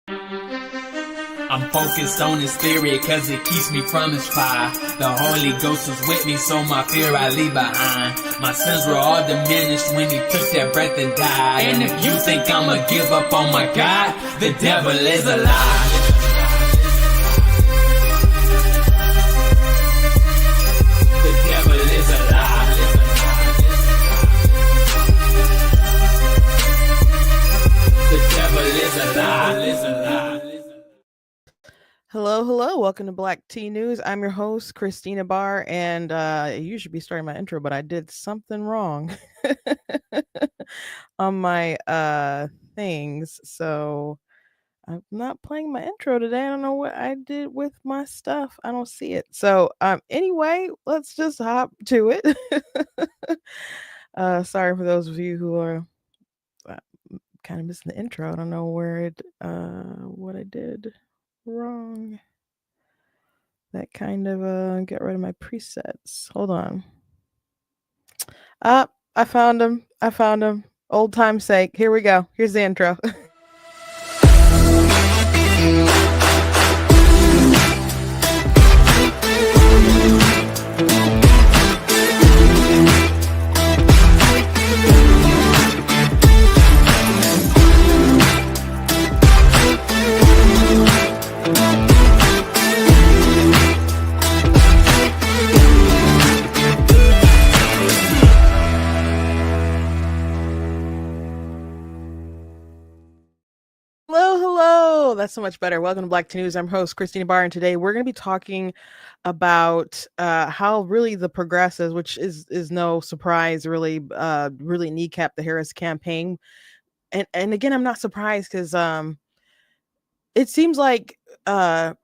I'm focused on this theory cause it keeps me from his fire. The Holy Ghost was with me, so my fear I leave behind. My sins were all diminished when he took that breath and died. And if you think I'ma give up on my God, the devil is a lie. The devil is a lie. The devil is a lie. Hello. Welcome to Black Tea News. I'm your host, Christina Barr, and you should be starting my intro, but I did something wrong on my things. So I'm not playing my intro today. I don't know what I did with my stuff. I don't see it. So anyway, let's just hop to it. Sorry for those of you who are kind of missing the intro. I don't know where what I did wrong. That kind of get rid of my presets. Hold on. I found them. Old time's sake. Here we go. Here's the intro. Hello. That's so much better. Welcome to Black Tea News. I'm host Christina Barr, and today we're going to be talking about how really the progressives, which is no surprise, really kneecapped the Harris campaign. And again, I'm not surprised because it seems like for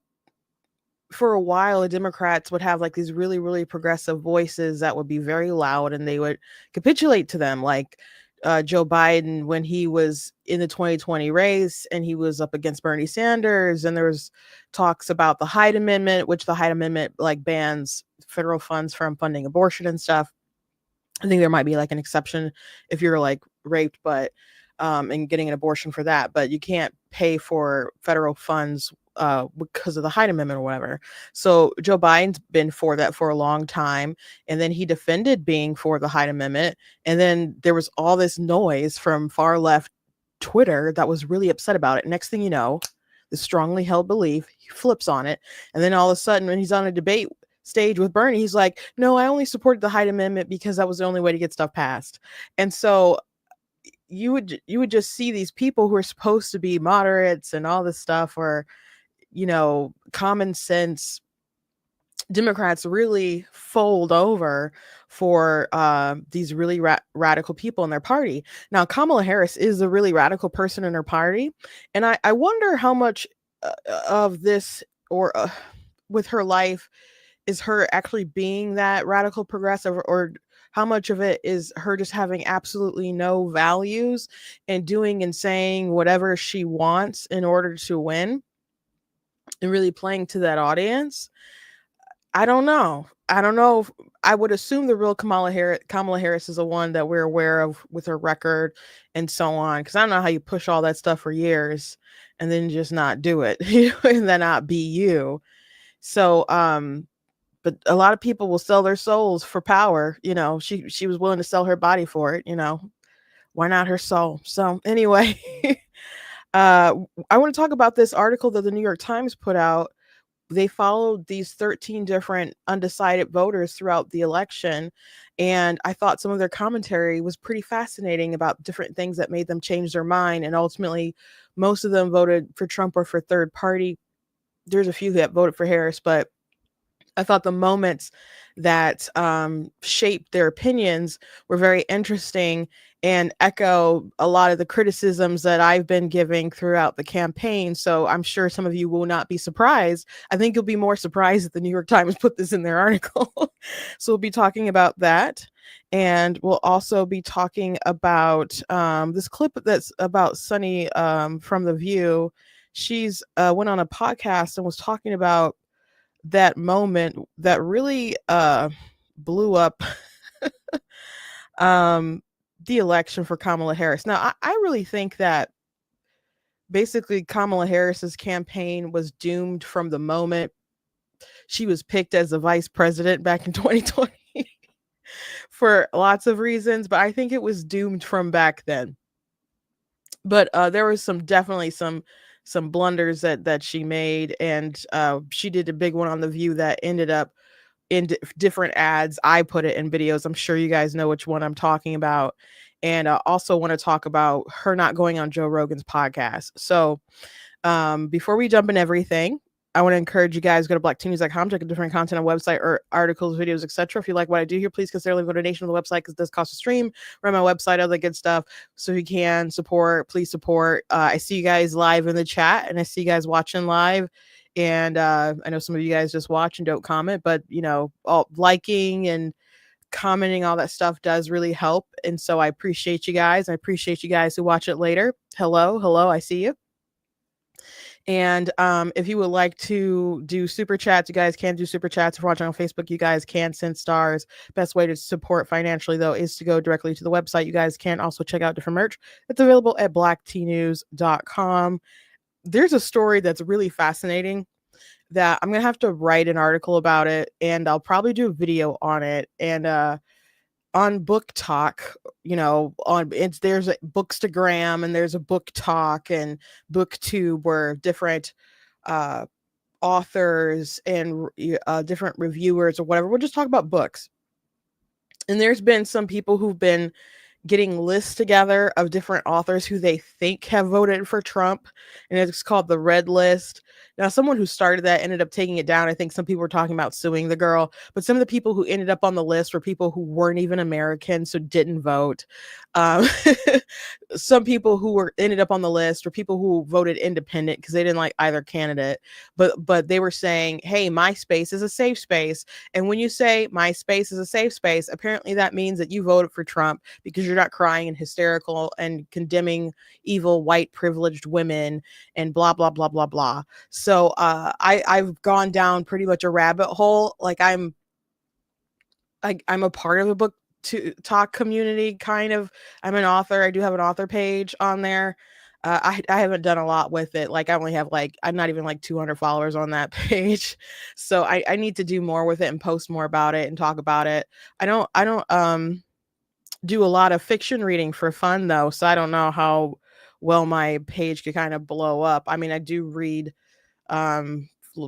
a while the Democrats would have like these really progressive voices that would be very loud, and they would capitulate to them, like Joe Biden when he was in the 2020 race and he was up against Bernie Sanders, and there was talks about the Hyde Amendment, which the Hyde Amendment like bans federal funds from funding abortion and stuff. I think there might be like an exception if you're like raped, but and getting an abortion for that, but you can't pay for federal funds because of the Hyde Amendment or whatever. So Joe Biden's been for that for a long time, and then he defended being for the Hyde Amendment, and then there was all this noise from far left Twitter that was really upset about it. Next thing you know, the strongly held belief, he flips on it, and then all of a sudden when he's on a debate stage with Bernie, he's like, no, I only supported the Hyde Amendment because that was the only way to get stuff passed. And so you would just see these people who are supposed to be moderates and all this stuff, or common sense Democrats, really fold over for these really radical people in their party. Now, Kamala Harris is a really radical person in her party, and I wonder how much of this or with her life is her actually being that radical progressive, or how much of it is her just having absolutely no values and doing and saying whatever she wants in order to win and really playing to that audience. I don't know. I would assume the real Kamala Harris is the one that we're aware of with her record and so on, because I don't know how you push all that stuff for years and then just not do it and then not be you. So but a lot of people will sell their souls for power. She was willing to sell her body for it. Why not her soul? So anyway, I want to talk about this article that the New York Times put out. They followed these 13 different undecided voters throughout the election, and I thought some of their commentary was pretty fascinating about different things that made them change their mind, and ultimately most of them voted for Trump or for third party. There's a few that voted for Harris, but I thought the moments that shaped their opinions were very interesting and echo a lot of the criticisms that I've been giving throughout the campaign. So I'm sure some of you will not be surprised. I think you'll be more surprised that the New York Times put this in their article. So we'll be talking about that. And we'll also be talking about this clip that's about Sunny from The View. She's went on a podcast and was talking about that moment that really blew up the election for Kamala Harris. Now, I really think that basically Kamala Harris's campaign was doomed from the moment she was picked as the vice president back in 2020 for lots of reasons, but I think it was doomed from back then. But there was definitely some blunders that she made, and she did a big one on The View that ended up in different ads. I put it in videos. I'm sure you guys know which one I'm talking about. And I also want to talk about her not going on Joe Rogan's podcast. So before we jump in everything, I want to encourage you guys, go to blacktnews.com, check out different content on website or articles, videos, etc. If you like what I do here, please consider leaving a donation on the website, because it does cost a stream, run my website, all that good stuff. So if you can support, please support. I see you guys live in the chat, and I see you guys watching live. And I know some of you guys just watch and don't comment, but all liking and commenting, all that stuff does really help. And so I appreciate you guys. I appreciate you guys who watch it later. Hello, I see you. And if you would like to do super chats, you guys can do super chats. If you're watching on Facebook, you guys can send stars. Best way to support financially, though, is to go directly to the website. You guys can also check out different merch. It's available at blacktnews.com. There's a story that's really fascinating that I'm going to have to write an article about it, and I'll probably do a video on it. And on Book Talk, there's a Bookstagram, and there's a Book Talk and BookTube, where different authors and different reviewers or whatever, we'll just talk about books. And there's been some people who've been getting lists together of different authors who they think have voted for Trump, and it's called the Red List. Now, someone who started that ended up taking it down. I think some people were talking about suing the girl, but some of the people who ended up on the list were people who weren't even American, so didn't vote. Some people who ended up on the list were people who voted independent because they didn't like either candidate, but they were saying, hey, my space is a safe space. And when you say my space is a safe space, apparently that means that you voted for Trump because you're not crying and hysterical and condemning evil white privileged women and blah blah blah blah blah. So I've gone down pretty much a rabbit hole. Like I'm a part of a Book to Talk community, kind of. I'm an author. I do have an author page on there. I haven't done a lot with it. Like I only have I'm not even 200 followers on that page. So I need to do more with it and post more about it and talk about it. I don't do a lot of fiction reading for fun, though, so I don't know how well my page could kind of blow up. I mean, I do read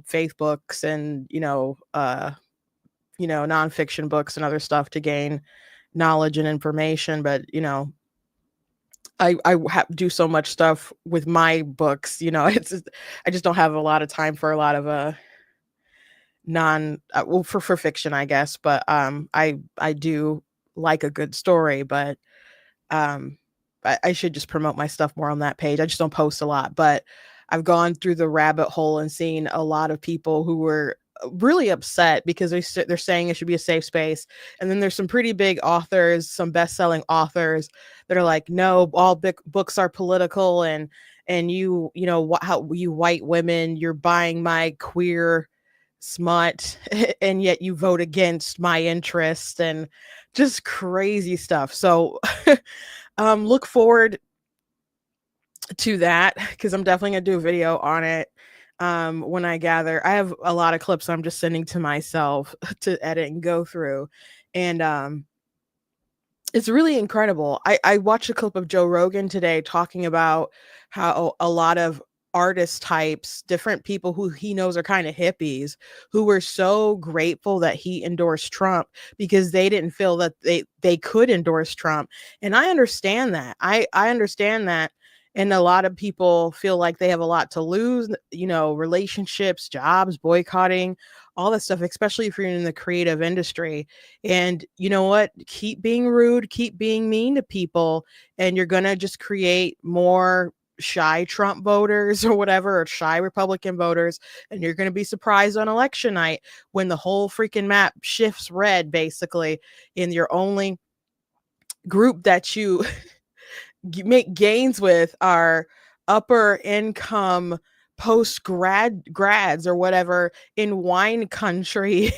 faith books and nonfiction books and other stuff to gain knowledge and information, but I do so much stuff with my books. I just don't have a lot of time for a lot of for fiction, I guess. But I do like a good story, but I should just promote my stuff more on that page. I just don't post a lot, but I've gone through the rabbit hole and seen a lot of people who were really upset because they're saying it should be a safe space. And then there's some pretty big authors, some best-selling authors that are like, no, all books are political, and how you white women, you're buying my queer smut and yet you vote against my interest, and just crazy stuff. So look forward to that, because I'm definitely gonna do a video on it when I gather. I have a lot of clips I'm just sending to myself to edit and go through, and it's really incredible. I watched a clip of Joe Rogan today talking about how a lot of artist types, different people who he knows are kind of hippies, who were so grateful that he endorsed Trump because they didn't feel that they could endorse Trump. And I understand that. I understand that. And a lot of people feel like they have a lot to lose, relationships, jobs, boycotting, all that stuff, especially if you're in the creative industry. And you know what? Keep being rude, keep being mean to people, and you're going to just create more shy Trump voters or whatever, or shy Republican voters. And you're going to be surprised on election night when the whole freaking map shifts red, basically, in your only group that you make gains with are upper income grads or whatever in wine country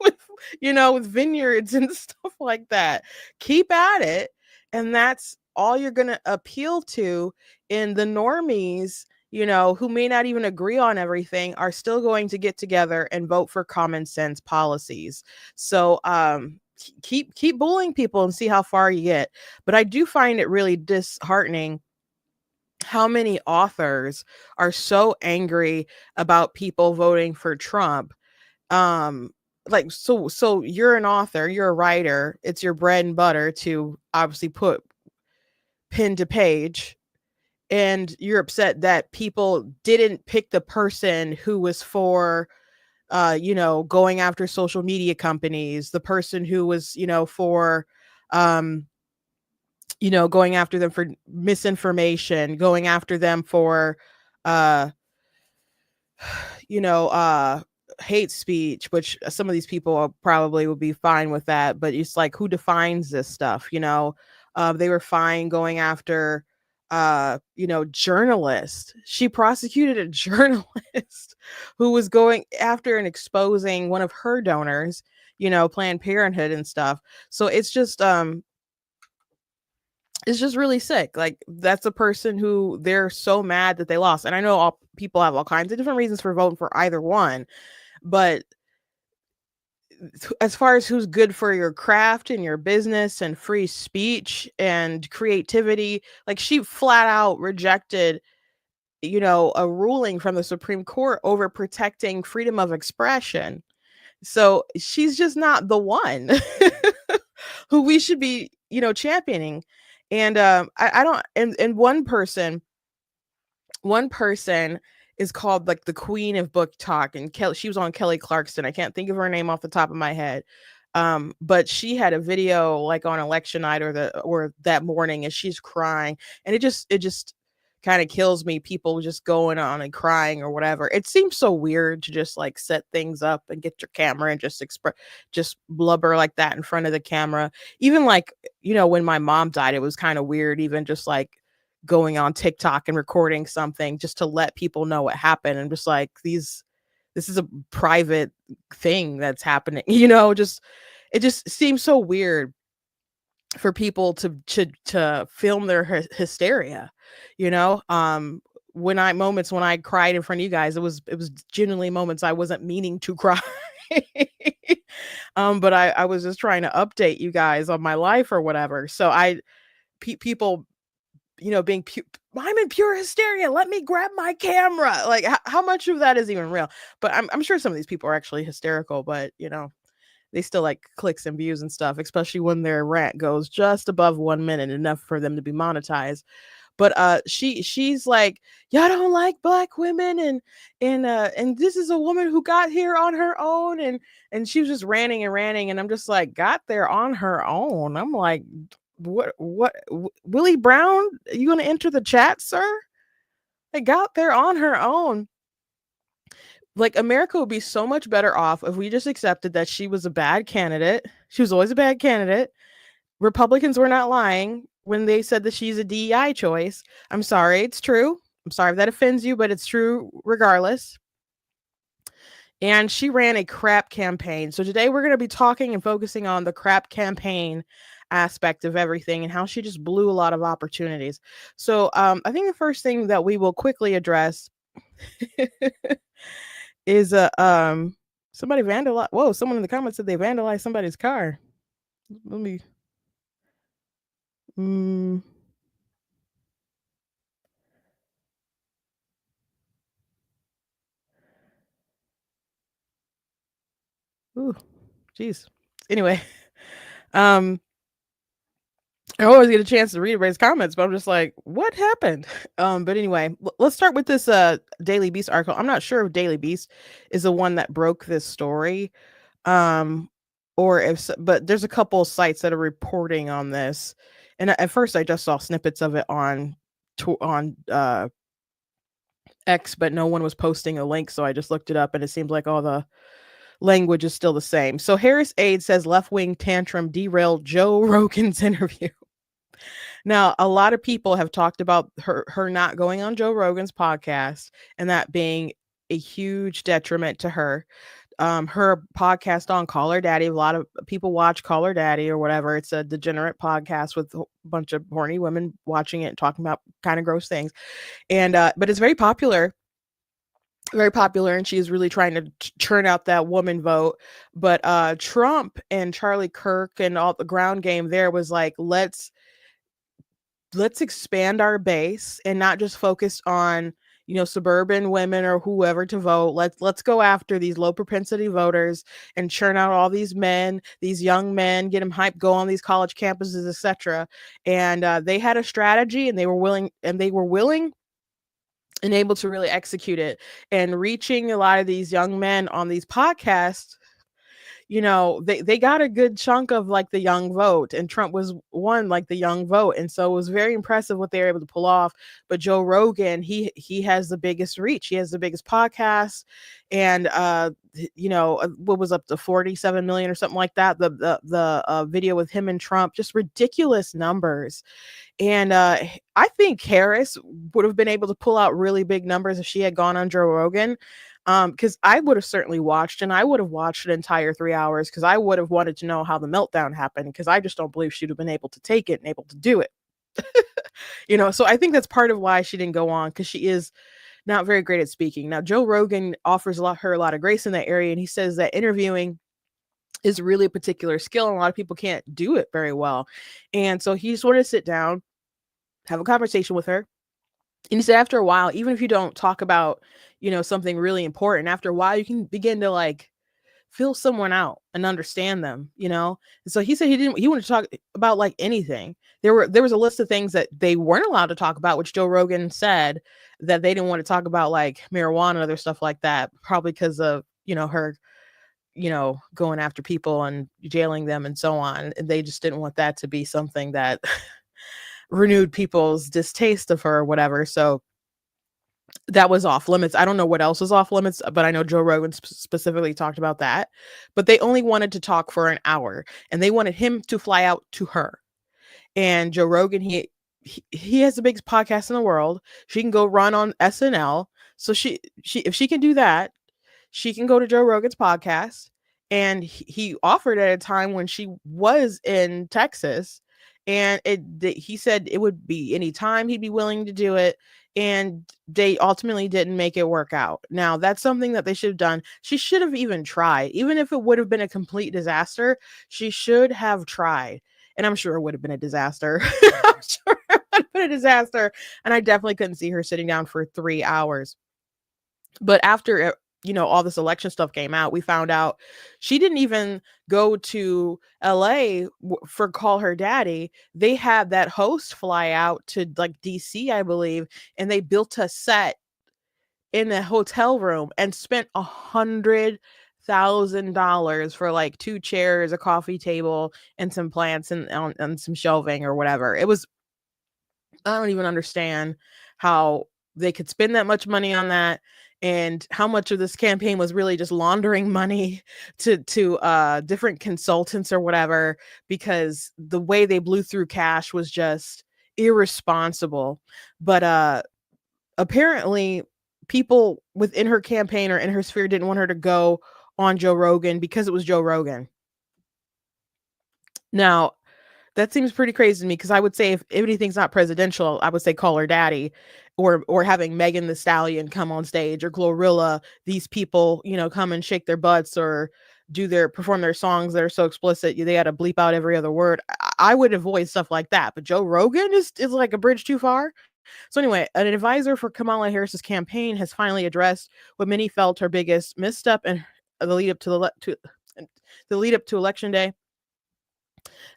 with vineyards and stuff like that. Keep at it. And that's all you're going to appeal to and the normies, who may not even agree on everything, are still going to get together and vote for common sense policies. So keep bullying people and see how far you get. But I do find it really disheartening how many authors are so angry about people voting for Trump. Like, so you're an author, you're a writer, it's your bread and butter to obviously put pen to page, and you're upset that people didn't pick the person who was for going after social media companies, the person who was, for um going after them for misinformation, going after them for uh you know, hate speech, which some of these people probably would be fine with that, but it's like, who defines this stuff? They were fine going after, journalists. She prosecuted a journalist who was going after and exposing one of her donors, Planned Parenthood and stuff. So it's just really sick. Like, that's a person who they're so mad that they lost. And I know all people have all kinds of different reasons for voting for either one, but as far as who's good for your craft and your business and free speech and creativity, like, she flat out rejected, a ruling from the Supreme Court over protecting freedom of expression. So she's just not the one who we should be, championing. And I don't, and one person is called like the queen of book talk, and she was on Kelly Clarkson. I can't think of her name off the top of my head. But she had a video like on election night or that morning, and she's crying, and it just kind of kills me, people just going on and crying or whatever. It seems so weird to just like set things up and get your camera and just blubber like that in front of the camera. Even like, when my mom died, it was kind of weird, even just like going on TikTok and recording something just to let people know what happened. And just like, this is a private thing that's happening, just it just seems so weird for people to film their hysteria, you know. When I cried in front of you guys, it was genuinely moments I wasn't meaning to cry. But I was just trying to update you guys on my life or whatever. So people, being I'm in pure hysteria, let me grab my camera. Like, how much of that is even real? But I'm sure some of these people are actually hysterical, but they still like clicks and views and stuff, especially when their rant goes just above 1 minute, enough for them to be monetized. But she's like, y'all don't like black women, and this is a woman who got here on her own, and she was just ranting and ranting, and I'm just like, got there on her own? I'm like, Willie Brown, you gonna enter the chat, sir? They got there on her own. Like, America would be so much better off if we just accepted that she was a bad candidate. She was always a bad candidate. Republicans were not lying when they said that she's a DEI choice. I'm sorry, it's true. I'm sorry if that offends you, but it's true regardless. And she ran a crap campaign. So today we're going to be talking and focusing on the crap campaign aspect of everything and how she just blew a lot of opportunities. So I think the first thing that we will quickly address is somebody vandalized. Whoa, someone in the comments said they vandalized somebody's car. Let me ooh, jeez. Anyway, I always get a chance to read everybody's comments, but I'm just like, what happened? But anyway, let's start with this Daily Beast article. I'm not sure if Daily Beast is the one that broke this story, or but there's a couple sites that are reporting on this. And at first, I just saw snippets of it on X, but no one was posting a link, so I just looked it up, and it seems like all the language is still the same. So Harris Aide says left-wing tantrum derailed Joe Rogan's interview. Now, a lot of people have talked about her not going on Joe Rogan's podcast and that being a huge detriment to her. her podcast on Call Her Daddy. A lot of people watch Call Her Daddy or whatever. It's a degenerate podcast with a bunch of horny women watching it and talking about kind of gross things. And but it's very popular, and she's really trying to churn out that woman vote. But Trump and Charlie Kirk and all the ground game there was like, let's expand our base and not just focus on, you know, suburban women or whoever to vote. Let's go after these low propensity voters and churn out all these men, these young men, get them hyped, go on these college campuses, etc. And they had a strategy, and they were willing and able to really execute it, and reaching a lot of these young men on these podcasts. You know, they got a good chunk of like the young vote, and Trump was one like the young vote, and so it was very impressive what they were able to pull off. But Joe Rogan, he has the biggest reach, he has the biggest podcast, and you know, what was up to 47 million or something like that, the video with him and Trump, just ridiculous numbers. And I think Harris would have been able to pull out really big numbers if she had gone on Joe Rogan. Because I would have certainly watched, and I would have watched an entire 3 hours, because I would have wanted to know how the meltdown happened, because I just don't believe she'd have been able to take it and able to do it. You know, so I think that's part of why she didn't go on, because she is not very great at speaking. Now, Joe Rogan offers her a lot of grace in that area, and he says that interviewing is really a particular skill, and a lot of people can't do it very well. And so he just wanted to sit down, have a conversation with her. And he said after a while, even if you don't talk about, you know, something really important, after a while you can begin to like feel someone out and understand them, you know? And so he said he wanted to talk about like anything. There was a list of things that they weren't allowed to talk about, which Joe Rogan said that they didn't want to talk about, like marijuana and other stuff like that, probably because of, you know, her, you know, going after people and jailing them and so on. And they just didn't want that to be something that renewed people's distaste of her or whatever. So that was off limits. I don't know what else was off limits, but I know Joe Rogan specifically talked about that. But they only wanted to talk for an hour, and they wanted him to fly out to her. And Joe Rogan, he has the biggest podcast in the world. She can go run on SNL. So she if she can do that, she can go to Joe Rogan's podcast. And he offered at a time when she was in Texas, and he said it would be any time he'd be willing to do it. And they ultimately didn't make it work out. Now, that's something that they should have done. She should have even tried. Even if it would have been a complete disaster, she should have tried. And I'm sure it would have been a disaster. I'm sure it would have been a disaster. And I definitely couldn't see her sitting down for 3 hours. But after, you know, all this election stuff came out, we found out she didn't even go to LA for Call Her Daddy. They had that host fly out to like DC, I believe, and they built a set in a hotel room and spent $100,000 for like 2 chairs, a coffee table, and some plants and some shelving or whatever. It was, I don't even understand how they could spend that much money on that, and how much of this campaign was really just laundering money to different consultants or whatever, because the way they blew through cash was just irresponsible. But apparently people within her campaign or in her sphere didn't want her to go on Joe Rogan because it was Joe Rogan. Now, that seems pretty crazy to me, because I would say if anything's not presidential, I would say Call Her Daddy, or having Megan Thee Stallion come on stage, or Glorilla, these people, you know, come and shake their butts or perform their songs that are so explicit they got to bleep out every other word. I would avoid stuff like that. But Joe Rogan is like a bridge too far. So anyway, an advisor for Kamala Harris's campaign has finally addressed what many felt her biggest misstep in the lead up to election day.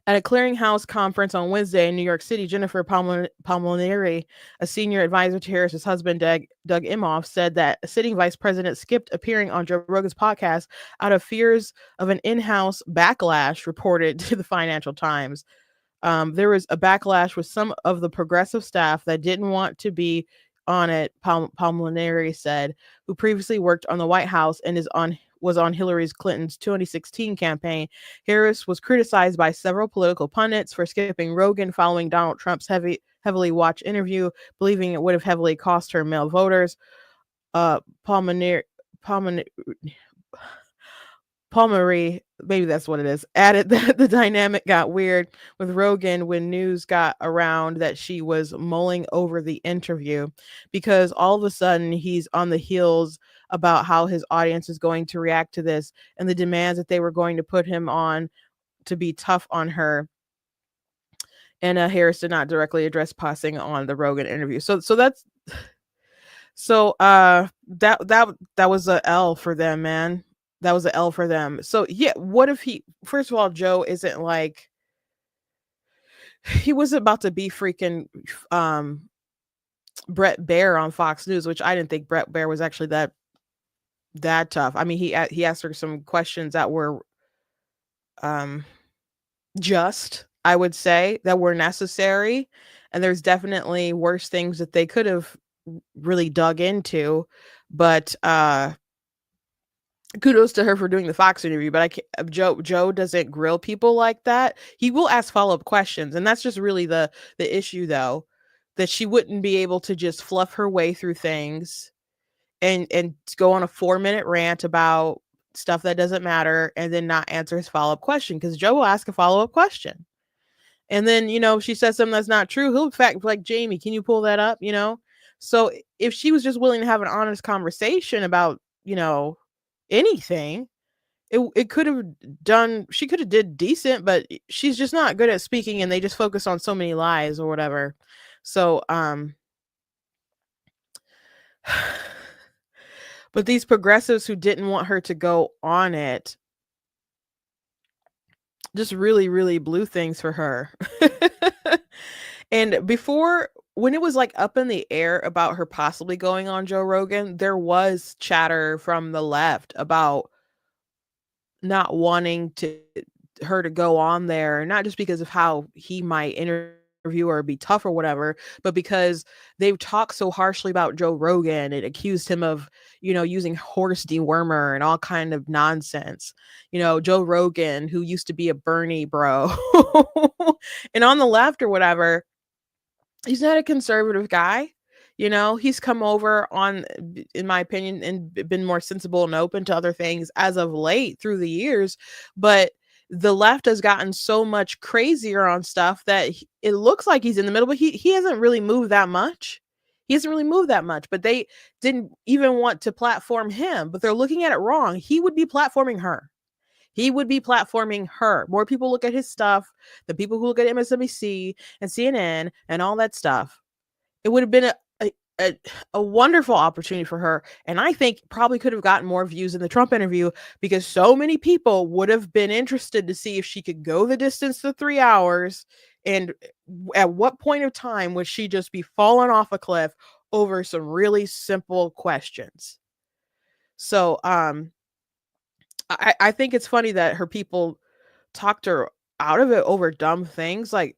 At a clearinghouse conference on Wednesday in New York City, Jennifer Palmonieri, a senior advisor to Harris's husband, Doug Imhoff, said that a sitting vice president skipped appearing on Joe Rogan's podcast out of fears of an in-house backlash, reported to the Financial Times. There was a backlash with some of the progressive staff that didn't want to be on it, Palmonieri said, who previously worked on the White House and was on Hillary Clinton's 2016 campaign. Harris was criticized by several political pundits for skipping Rogan following Donald Trump's heavily watched interview, believing it would have heavily cost her male voters. Palmonieri Paul Marie, maybe that's what it is, added that the dynamic got weird with Rogan when news got around that she was mulling over the interview, because all of a sudden he's on the heels about how his audience is going to react to this and the demands that they were going to put him on to be tough on her. And Harris did not directly address passing on the Rogan interview. That was a L for them, man. That was a L for them. So yeah, what if he, first of all, Joe isn't like, he wasn't about to be freaking Brett Baer on Fox News, which I didn't think Brett Baer was actually that tough. I mean, he asked her some questions that were just, I would say, that were necessary, and there's definitely worse things that they could have really dug into, but kudos to her for doing the Fox interview. But I can't, Joe doesn't grill people like that. He will ask follow-up questions, and that's just really the issue, though, that she wouldn't be able to just fluff her way through things and go on a 4-minute rant about stuff that doesn't matter and then not answer his follow-up question, because Joe will ask a follow-up question. And then, if she says something that's not true, he'll fact, like, Jamie, can you pull that up? So if she was just willing to have an honest conversation about, anything, it could have done, she could have did decent, but she's just not good at speaking, and they just focus on so many lies or whatever. So but these progressives who didn't want her to go on it just really, really blew things for her. And before, when it was like up in the air about her possibly going on Joe Rogan, there was chatter from the left about not wanting her to go on there, not just because of how he might interview or be tough or whatever, but because they've talked so harshly about Joe Rogan and accused him of, using horse dewormer and all kind of nonsense. Joe Rogan, who used to be a Bernie bro, and on the left or whatever, he's not a conservative guy. He's come over on, in my opinion, and been more sensible and open to other things as of late through the years. But the left has gotten so much crazier on stuff that it looks like he's in the middle, but he hasn't really moved that much. He hasn't really moved that much, but they didn't even want to platform him, but they're looking at it wrong. He would be platforming her. He would be platforming her. More people look at his stuff than people who look at MSNBC and CNN and all that stuff. It would have been a wonderful opportunity for her. And I think probably could have gotten more views in the Trump interview, because so many people would have been interested to see if she could go the distance to 3 hours. And at what point of time would she just be falling off a cliff over some really simple questions? So, I think it's funny that her people talked her out of it over dumb things. Like,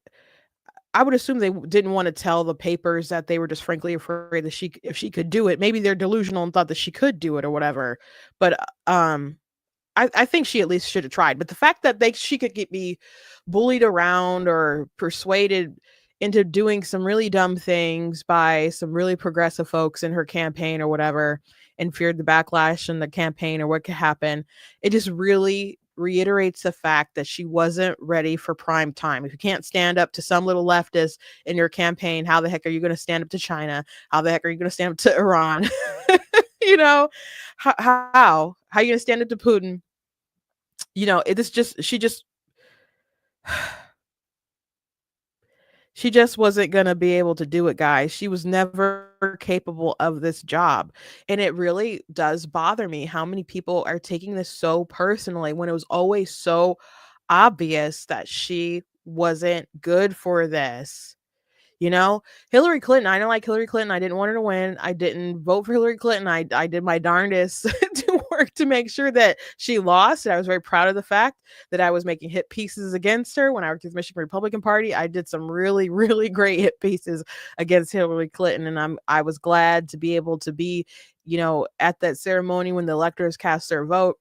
I would assume they didn't want to tell the papers that they were just frankly afraid that if she could do it, maybe they're delusional and thought that she could do it or whatever. But I think she at least should have tried. But the fact that she could be bullied around or persuaded into doing some really dumb things by some really progressive folks in her campaign or whatever, and feared the backlash in the campaign or what could happen, it just really reiterates the fact that she wasn't ready for prime time. If you can't stand up to some little leftist in your campaign, how the heck are you going to stand up to China? How the heck are you going to stand up to Iran? How are you going to stand up to Putin? She just wasn't going to be able to do it, guys. She was never capable of this job. And it really does bother me how many people are taking this so personally when it was always so obvious that she wasn't good for this. Hillary Clinton, I don't like Hillary Clinton. I didn't want her to win. I didn't vote for Hillary Clinton. I did my darndest to work to make sure that she lost. And I was very proud of the fact that I was making hit pieces against her. When I worked with the Michigan Republican Party, I did some really, really great hit pieces against Hillary Clinton. And I was glad to be able to be, at that ceremony when the electors cast their vote.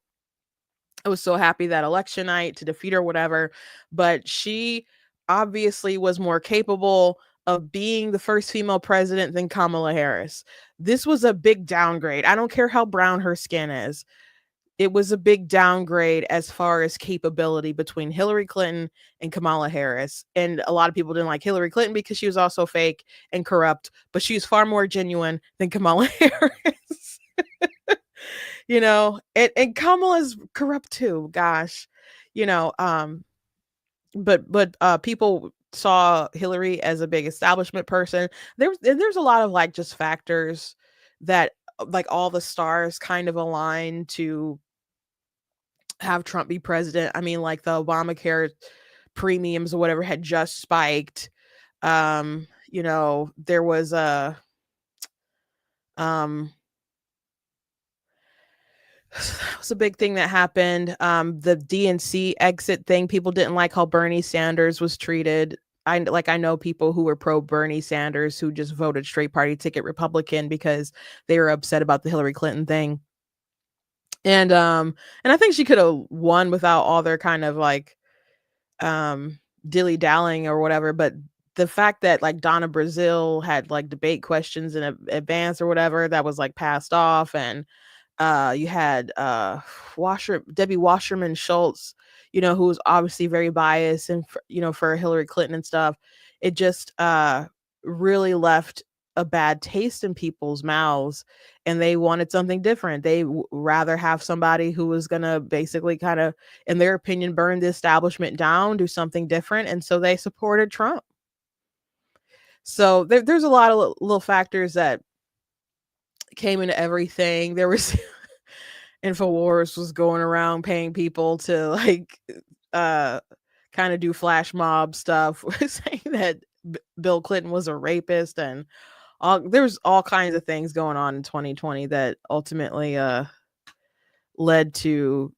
I was so happy that election night to defeat her, whatever. But she obviously was more capable of being the first female president than Kamala Harris. This was a big downgrade. I don't care how brown her skin is. it was a big downgrade as far as capability between Hillary Clinton and Kamala Harris. And a lot of people didn't like Hillary Clinton because she was also fake and corrupt, but she's far more genuine than Kamala Harris. You know, and Kamala's corrupt too, gosh. You know, but people saw Hillary as a big establishment person. There's a lot of like just factors that like all the stars kind of align to have Trump be president. I mean, like the Obamacare premiums or whatever had just spiked. You know, there was a that was a big thing that happened. The DNC exit thing, people didn't like how Bernie Sanders was treated. I know people who were pro Bernie Sanders who just voted straight party ticket Republican because they were upset about the Hillary Clinton thing. And I think she could have won without all their kind of like dilly-dallying or whatever, but the fact that like Donna Brazile had like debate questions in advance or whatever that was like passed off, and you had Debbie Wasserman Schultz, you know, who was obviously very biased and you know, for Hillary Clinton and stuff. It just really left a bad taste in people's mouths, and they wanted something different. They rather have somebody who was gonna basically kind of, in their opinion, burn the establishment down, do something different, and so they supported Trump. So there's a lot of little factors that came into everything. There was InfoWars was going around paying people to like kind of do flash mob stuff, saying that Bill Clinton was a rapist, and there's all kinds of things going on in 2020 that ultimately led to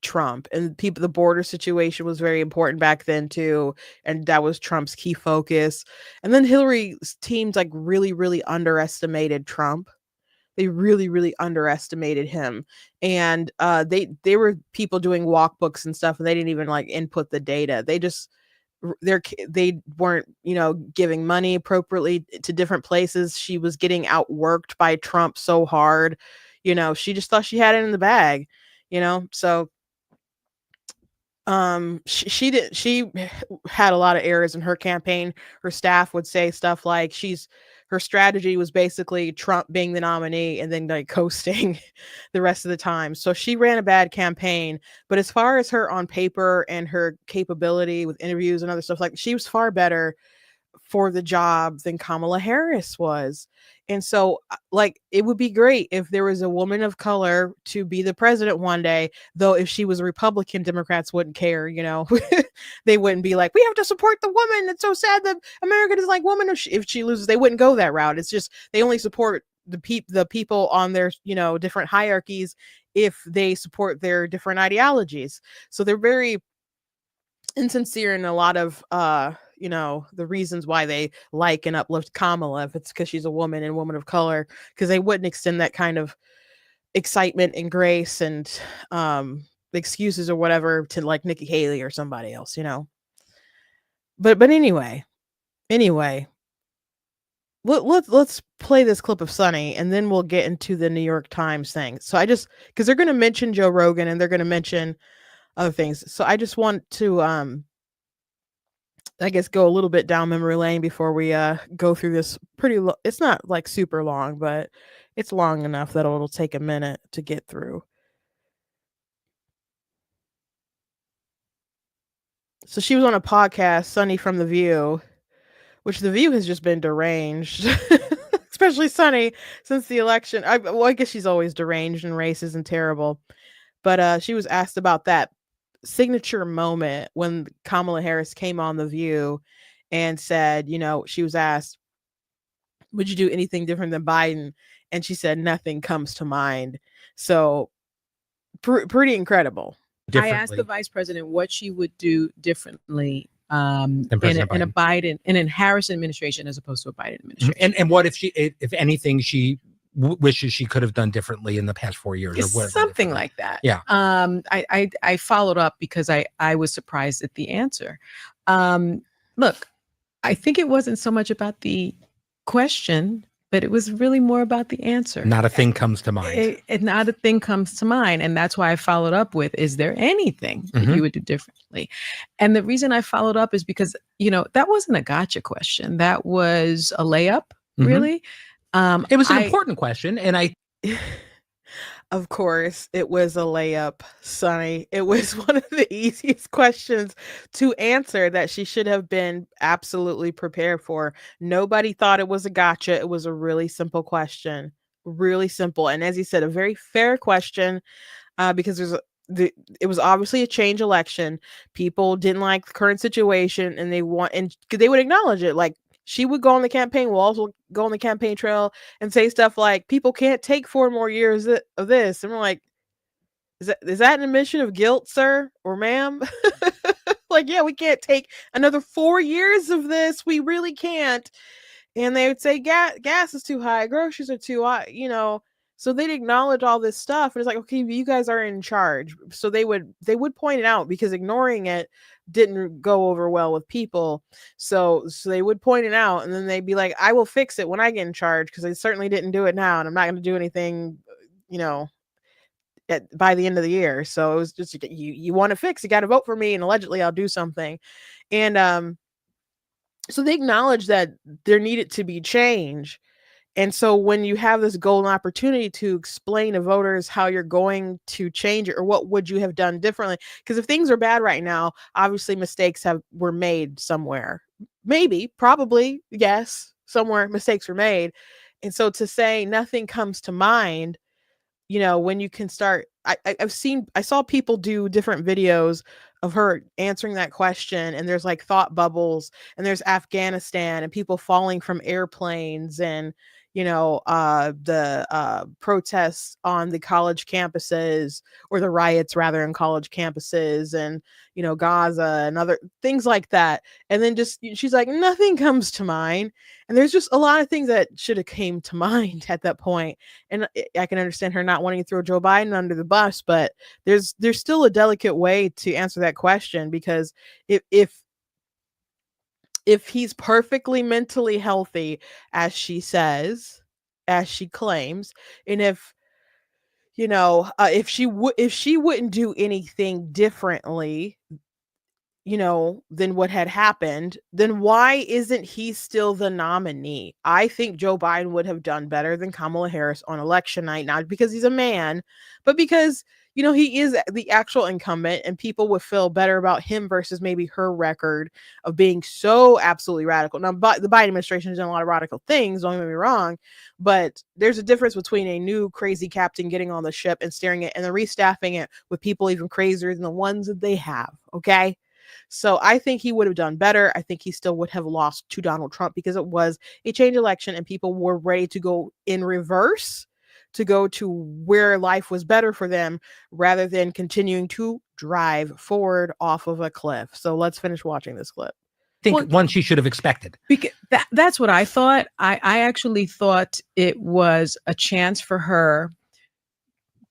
Trump. And the border situation was very important back then too, and that was Trump's key focus. And then Hillary's teams like really underestimated Trump. They really underestimated him, and they were people doing walkbooks and stuff, and they didn't even like input the data. They weren't, you know, giving money appropriately to different places. She was getting outworked by Trump so hard, you know, she just thought she had it in the bag, you know. So she had a lot of errors in her campaign. Her staff would say stuff like her strategy was basically Trump being the nominee and then like coasting the rest of the time. So she ran a bad campaign, but as far as her on paper and her capability with interviews and other stuff, like she was far better for the job than Kamala Harris was. And so like it would be great if there was a woman of color to be the president one day, though if she was a Republican, Democrats wouldn't care, you know. They wouldn't be like, we have to support the woman, it's so sad that America doesn't like women. If she loses, they wouldn't go that route. It's just they only support the people on their, you know, different hierarchies if they support their different ideologies. So they're very insincere in a lot of you know, the reasons why they like and uplift Kamala, if it's because she's a woman and woman of color, because they wouldn't extend that kind of excitement and grace and excuses or whatever to like Nikki Haley or somebody else, you know. But anyway, let's play this clip of Sunny, and then we'll get into the New York Times thing. So because they're going to mention Joe Rogan and they're going to mention other things, so I just want to I guess go a little bit down memory lane before we go through this it's not like super long, but it's long enough that it'll take a minute to get through. So she was on a podcast, Sunny from The View, which The View has just been deranged, especially Sunny since the election. I guess she's always deranged and racist and terrible. But she was asked about that signature moment when Kamala Harris came on The View and said, you know, she was asked, would you do anything different than Biden? And she said, nothing comes to mind. So pretty incredible. I asked the vice president what she would do differently in a Biden, in a Harris administration as opposed to a Biden administration. And what if anything, she wishes she could have done differently in the past 4 years or whatever. Something like that. Yeah. I followed up because I was surprised at the answer. Look, I think it wasn't so much about the question but it was really more about the answer. Not a thing comes to mind. Not a thing comes to mind. And that's why I followed up with, is there anything that you would do differently? And the reason I followed up is because, that wasn't a gotcha question. That was a layup, really. It was an important question. And of course, it was a layup, Sunny. It was one of the easiest questions to answer that she should have been absolutely prepared for. Nobody thought it was a gotcha. It was a really simple question, really simple. And as you said, a very fair question, because it was obviously a change election. People didn't like the current situation, and they would acknowledge it. Like, she would go on the campaign walls, will go on the campaign trail and say stuff like, people can't take 4 more years of this. And we're like, is that an admission of guilt, sir or ma'am? Like, yeah, we can't take another 4 years of this. We really can't. And they would say gas is too high, groceries are too high, So they'd acknowledge all this stuff. And it's like, okay, you guys are in charge. So they would point it out, because ignoring it didn't go over well with people. So they would point it out, and then they'd be like, I will fix it when I get in charge, because I certainly didn't do it now, and I'm not going to do anything, by the end of the year. So it was just, you want to fix, you got to vote for me, and allegedly I'll do something. And so they acknowledged that there needed to be change. And so when you have this golden opportunity to explain to voters how you're going to change it, or what would you have done differently? Because if things are bad right now, obviously mistakes were made somewhere. Maybe, probably, yes, somewhere mistakes were made. And so to say nothing comes to mind, when you can start, I saw people do different videos of her answering that question, and there's like thought bubbles, and there's Afghanistan and people falling from airplanes, and the protests on the college campuses, or the riots rather in college campuses, and Gaza and other things like that. And then she's like, nothing comes to mind. And there's just a lot of things that should have came to mind at that point. And I can understand her not wanting to throw Joe Biden under the bus, but there's still a delicate way to answer that question, because if he's perfectly mentally healthy, as she says, as she claims, and if she wouldn't do anything differently, than what had happened, then why isn't he still the nominee? I think Joe Biden would have done better than Kamala Harris on election night, not because he's a man, but because he is the actual incumbent, and people would feel better about him versus maybe her record of being so absolutely radical. Now, but the Biden administration has done a lot of radical things, don't get me wrong, but there's a difference between a new crazy captain getting on the ship and steering it, and then restaffing it with people even crazier than the ones that they have. Okay. So I think he would have done better. I think he still would have lost to Donald Trump, because it was a change election, and people were ready to go in reverse, to go to where life was better for them, rather than continuing to drive forward off of a cliff. So let's finish watching this clip. I think one she should have expected. Because that's what I thought. I actually thought it was a chance for her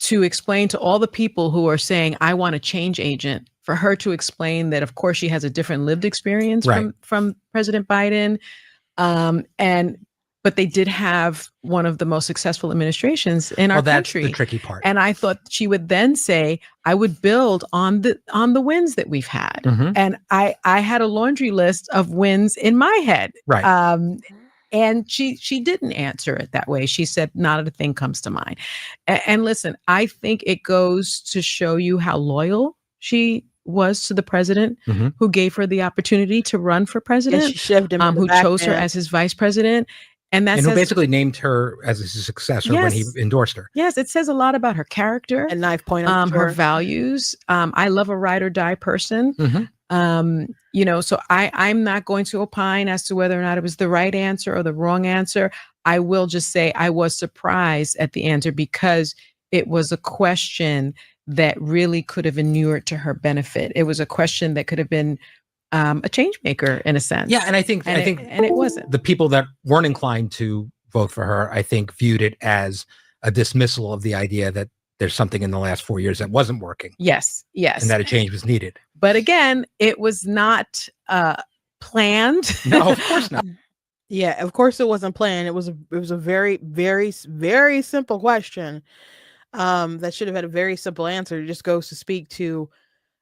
to explain to all the people who are saying, I want a change agent, for her to explain that, of course, she has a different lived experience from President Biden. But they did have one of the most successful administrations in our country. That's the tricky part. And I thought she would then say, I would build on the wins that we've had. And I had a laundry list of wins in my head. Right. And she didn't answer it that way. She said, not a thing comes to mind. And listen, I think it goes to show you how loyal she was to the president, who gave her the opportunity to run for president, she shoved him who chose her as his vice president. And who basically named her as his successor when he endorsed her. Yes, it says a lot about her character and knife point her values. I love a ride or die person. So I'm not going to opine as to whether or not it was the right answer or the wrong answer. I will just say I was surprised at the answer, because it was a question that really could have inured to her benefit. It was a question that could have been a change maker in a sense. Yeah, and I think it wasn't. The people that weren't inclined to vote for her, I think, viewed it as a dismissal of the idea that there's something in the last 4 years that wasn't working. Yes. And that a change was needed. But again, it was not planned. No, of course not. Yeah, of course it wasn't planned. It was a very, very, very simple question. That should have had a very simple answer. It just goes to speak to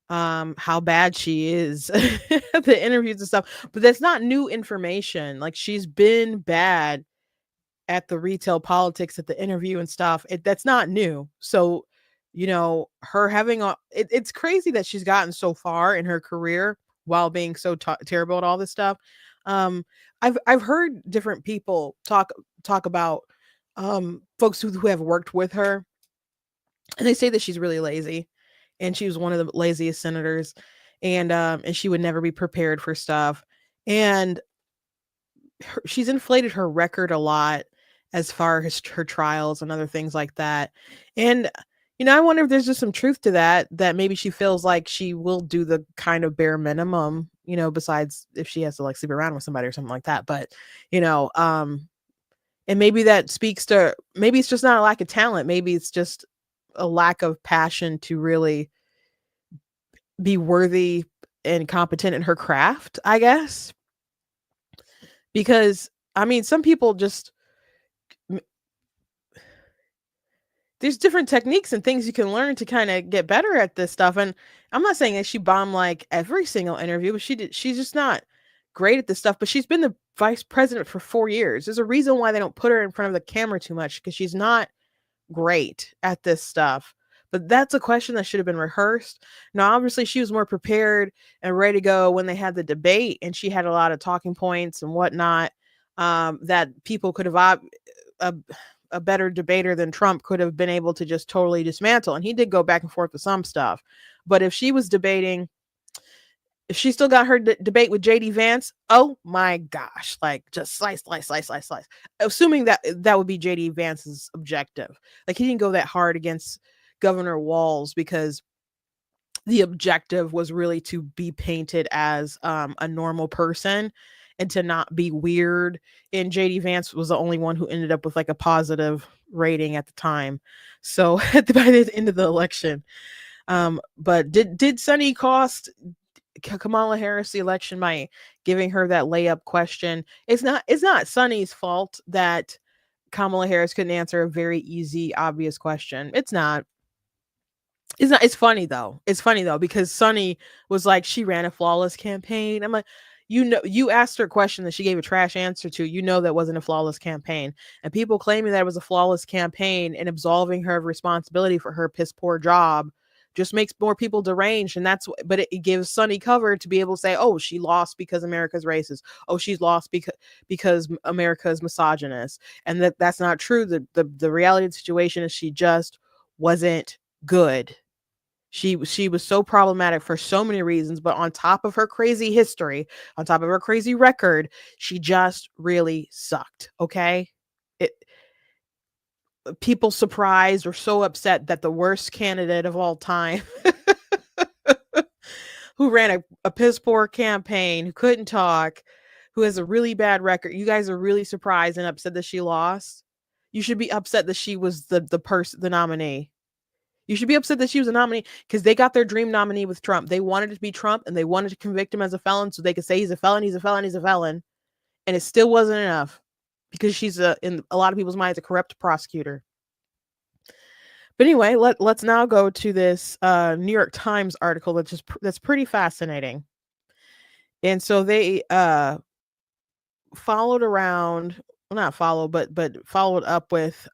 how bad she is, the interviews and stuff. But that's not new information. Like, she's been bad at the retail politics at the interview and stuff. That's not new. So, her having it's crazy that she's gotten so far in her career while being so terrible at all this stuff. Um, I've heard different people talk about folks who have worked with her, and they say that she's really lazy, and she was one of the laziest senators, and she would never be prepared for stuff, and she's inflated her record a lot as far as her trials and other things like that. And I wonder if there's just some truth to that maybe she feels like she will do the kind of bare minimum, besides if she has to like sleep around with somebody or something like that. But, and maybe that speaks to, maybe it's just not a lack of talent. Maybe it's just a lack of passion to really be worthy and competent in her craft, I guess. Because I mean, some people just there's different techniques and things you can learn to kind of get better at this stuff. And I'm not saying that she bombed like every single interview, but she's just not great at this stuff. But she's been the vice president for 4 years. There's a reason why they don't put her in front of the camera too much, because she's not great at this stuff. But that's a question that should have been rehearsed. Now, obviously, she was more prepared and ready to go when they had the debate, and she had a lot of talking points and whatnot, that people could have a better debater than Trump could have been able to just totally dismantle. And he did go back and forth with some stuff. But if she was debating, if she still got her debate with JD Vance, oh my gosh, like just slice. Assuming that would be JD Vance's objective. Like, he didn't go that hard against Governor Walz because the objective was really to be painted as a normal person and to not be weird. And JD Vance was the only one who ended up with like a positive rating at the time. So by the end of the election. But did Sunny cost Kamala Harris the election by giving her that layup question? It's not Sunny's fault that Kamala Harris couldn't answer a very easy, obvious question. It's not. It's funny though. It's funny though, because Sunny was like, she ran a flawless campaign. I'm like, you asked her a question that she gave a trash answer to. That wasn't a flawless campaign. And people claiming that it was a flawless campaign and absolving her of responsibility for her piss poor job just makes more people deranged. And but it gives Sunny cover to be able to say, oh, she lost because America's racist. Oh, she's lost because America's misogynist. And that's not true. The reality of the situation is she just wasn't good. She was so problematic for so many reasons, but on top of her crazy history, on top of her crazy record, she just really sucked. Okay. People surprised or so upset that the worst candidate of all time who ran a piss poor campaign, who couldn't talk, who has a really bad record. You guys are really surprised and upset that she lost. You should be upset that she was the nominee. You should be upset that she was a nominee, because they got their dream nominee with Trump. They wanted it to be Trump, and they wanted to convict him as a felon so they could say he's a felon, he's a felon, he's a felon. And it still wasn't enough, because she's in a lot of people's minds, a corrupt prosecutor. But anyway, let's now go to this New York Times article that's pretty fascinating. And so they followed up with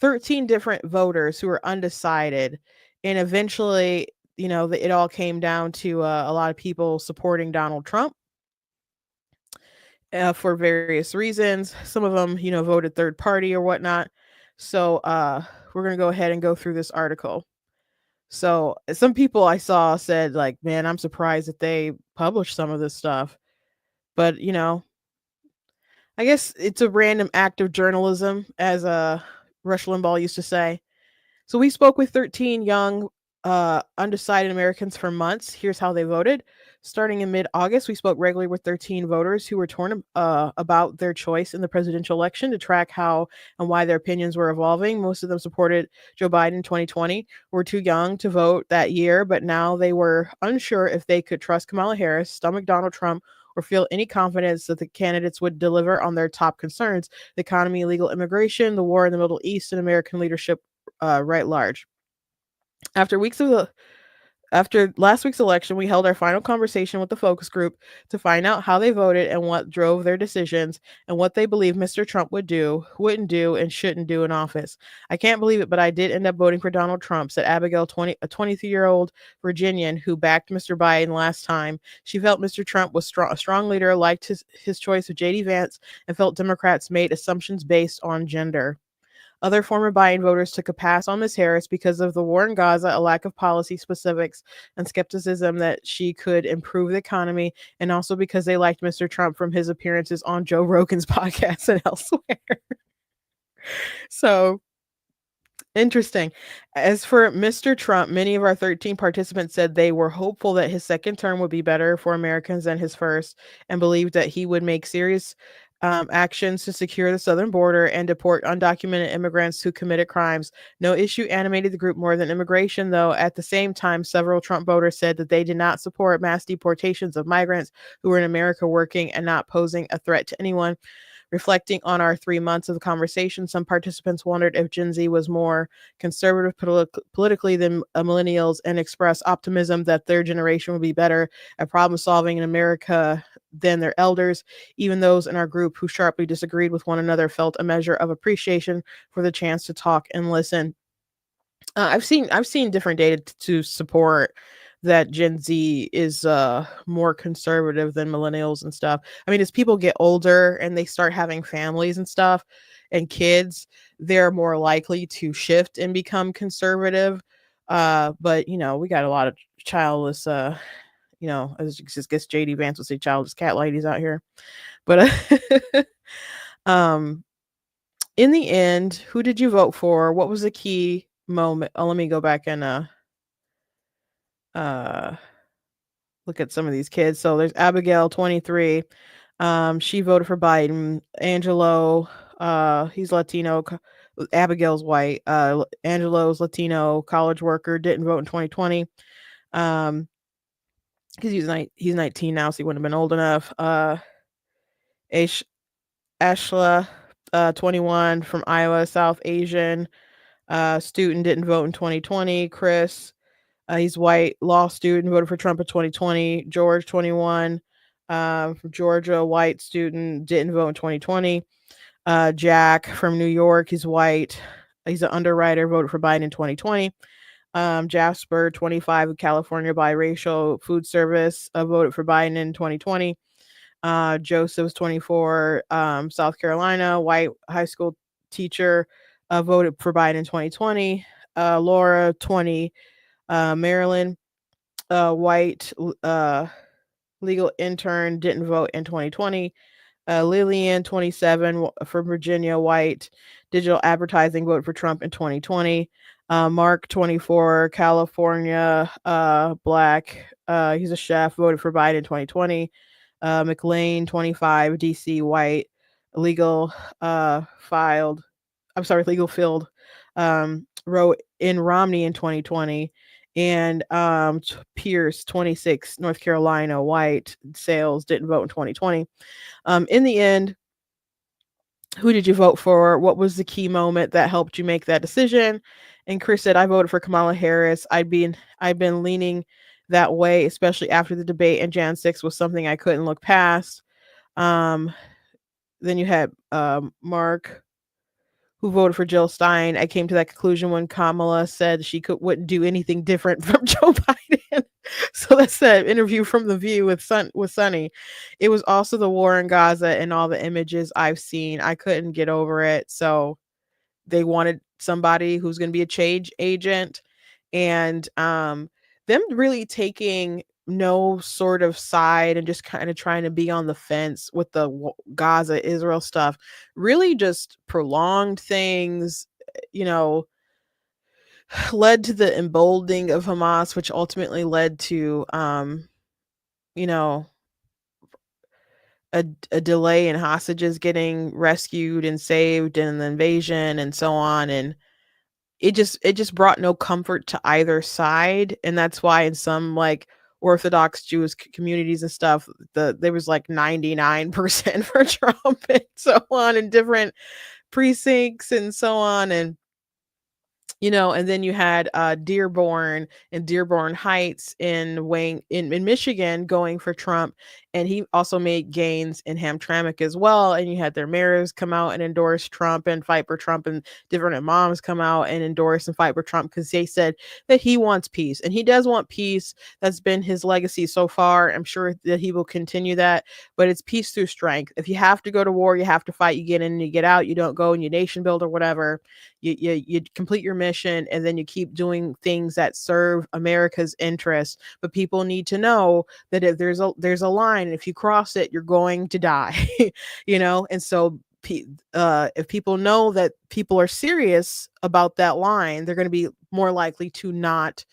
13 different voters who were undecided. And eventually, it all came down to a lot of people supporting Donald Trump for various reasons. Some of them, voted third party or whatnot. So we're going to go ahead and go through this article. So some people I saw said, like, man, I'm surprised that they published some of this stuff. But, I guess it's a random act of journalism, as Rush Limbaugh used to say. So we spoke with 13 young, undecided Americans for months. Here's how they voted. Starting in mid-August, we spoke regularly with 13 voters who were torn about their choice in the presidential election to track how and why their opinions were evolving. Most of them supported Joe Biden in 2020, were too young to vote that year, but now they were unsure if they could trust Kamala Harris, stomach Donald Trump, or feel any confidence that the candidates would deliver on their top concerns: the economy, illegal immigration, the war in the Middle East, and American leadership right large. After last week's election, we held our final conversation with the focus group to find out how they voted and what drove their decisions and what they believe Mr. Trump would do, wouldn't do, and shouldn't do in office. I can't believe it, but I did end up voting for Donald Trump, said Abigail, a 23-year-old Virginian who backed Mr. Biden last time. She felt Mr. Trump was a strong leader, liked his choice of J.D. Vance, and felt Democrats made assumptions based on gender. Other former Biden voters took a pass on Ms. Harris because of the war in Gaza, a lack of policy specifics, and skepticism that she could improve the economy, and also because they liked Mr. Trump from his appearances on Joe Rogan's podcast and elsewhere. So interesting. As for Mr. Trump, many of our 13 participants said they were hopeful that his second term would be better for Americans than his first, and believed that he would make serious actions to secure the southern border and deport undocumented immigrants who committed crimes. No issue animated the group more than immigration, though. At the same time, several Trump voters said that they did not support mass deportations of migrants who were in America working and not posing a threat to anyone. Reflecting on our 3 months of conversation, some participants wondered if Gen Z was more conservative politically than millennials, and expressed optimism that their generation would be better at problem solving in America than their elders. Even those in our group who sharply disagreed with one another felt a measure of appreciation for the chance to talk and listen. I've seen different data to support that Gen Z is more conservative than millennials and stuff. I mean, as people get older and they start having families and stuff and kids, they're more likely to shift and become conservative. But we got a lot of childless as just guess JD Vance would say, childless cat ladies out here. But in the end, who did you vote for? What was the key moment? Let me go back and look at some of these kids. So there's Abigail, 23. She voted for Biden. Angelo, he's Latino. Abigail's white. Angelo's Latino, college worker, didn't vote in 2020. Because he's 19 now, so he wouldn't have been old enough. Ashla, 21, from Iowa, South Asian, student, didn't vote in 2020. Chris, he's white, law student, voted for Trump in 2020. George, 21, from Georgia, white student, didn't vote in 2020. Jack from New York, he's white, he's an underwriter, voted for Biden in 2020. Jasper, 25, California, biracial, food service, voted for Biden in 2020. Joseph's 24, South Carolina, white high school teacher, voted for Biden in 2020. Laura, 20, Maryland, white legal intern, didn't vote in 2020. Lillian, 27, from Virginia, white, digital advertising, voted for Trump in 2020. Mark, 24, California, black, he's a chef, voted for Biden in 2020. McLean, 25, DC, white, legal filled, wrote in Romney in 2020. And Pierce, 26, North Carolina, white, sales, didn't vote in 2020. In the end, who did you vote for? What was the key moment that helped you make that decision? And Chris said, I voted for Kamala Harris. I've been leaning that way, especially after the debate, and Jan 6 was something I couldn't look past. Then you had Mark, who voted for Jill Stein. I came to that conclusion when Kamala said she wouldn't do anything different from Joe Biden. So that's that interview from The View with Sunny. It was also the war in Gaza and all the images I've seen. I couldn't get over it. So they wanted somebody who's going to be a change agent, and them really taking no sort of side and just kind of trying to be on the fence with the Gaza Israel stuff really just prolonged things, led to the emboldening of Hamas, which ultimately led to a delay in hostages getting rescued and saved, and the invasion and so on. And it just brought no comfort to either side. And that's why in some Orthodox Jewish communities and stuff, there was like 99% for Trump and so on in different precincts and so on. And and then you had Dearborn and Dearborn Heights in Michigan going for Trump, and he also made gains in Hamtramck as well. And you had their mayors come out and endorse Trump and fight for Trump, and different imams come out and endorse and fight for Trump because they said that he wants peace, and he does want peace. That's been his legacy so far. I'm sure that he will continue that, but it's peace through strength. If you have to go to war, you have to fight. You get in and you get out. You don't go and you nation build or whatever. You complete your mission, and then you keep doing things that serve America's interests. But people need to know that if there's a line, and if you cross it, you're going to die. And so if people know that people are serious about that line, they're going to be more likely to not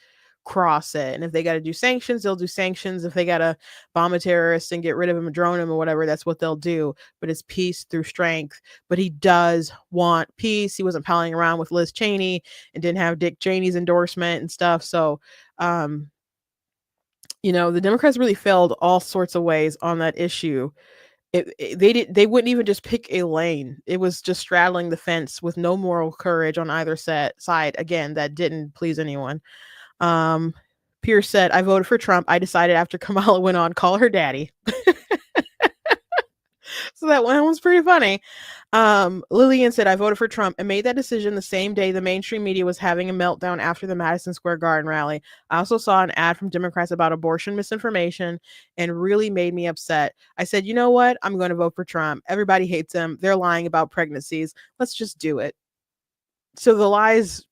cross it. And if they got to do sanctions, they'll do sanctions. If they got to bomb a terrorist and get rid of him and drone him or whatever, that's what they'll do. But it's peace through strength. But he does want peace. He wasn't palling around with Liz Cheney and didn't have Dick Cheney's endorsement and stuff. So, the Democrats really failed all sorts of ways on that issue. They wouldn't even just pick a lane. It was just straddling the fence with no moral courage on either side. Again, that didn't please anyone. Pierce said, I voted for Trump. I decided after Kamala went on, call her daddy. So that one was pretty funny. Lillian said, I voted for Trump and made that decision the same day the mainstream media was having a meltdown after the Madison Square Garden rally. I also saw an ad from Democrats about abortion misinformation and really made me upset. I said, you know what? I'm going to vote for Trump. Everybody hates him. They're lying about pregnancies. Let's just do it. So the lies,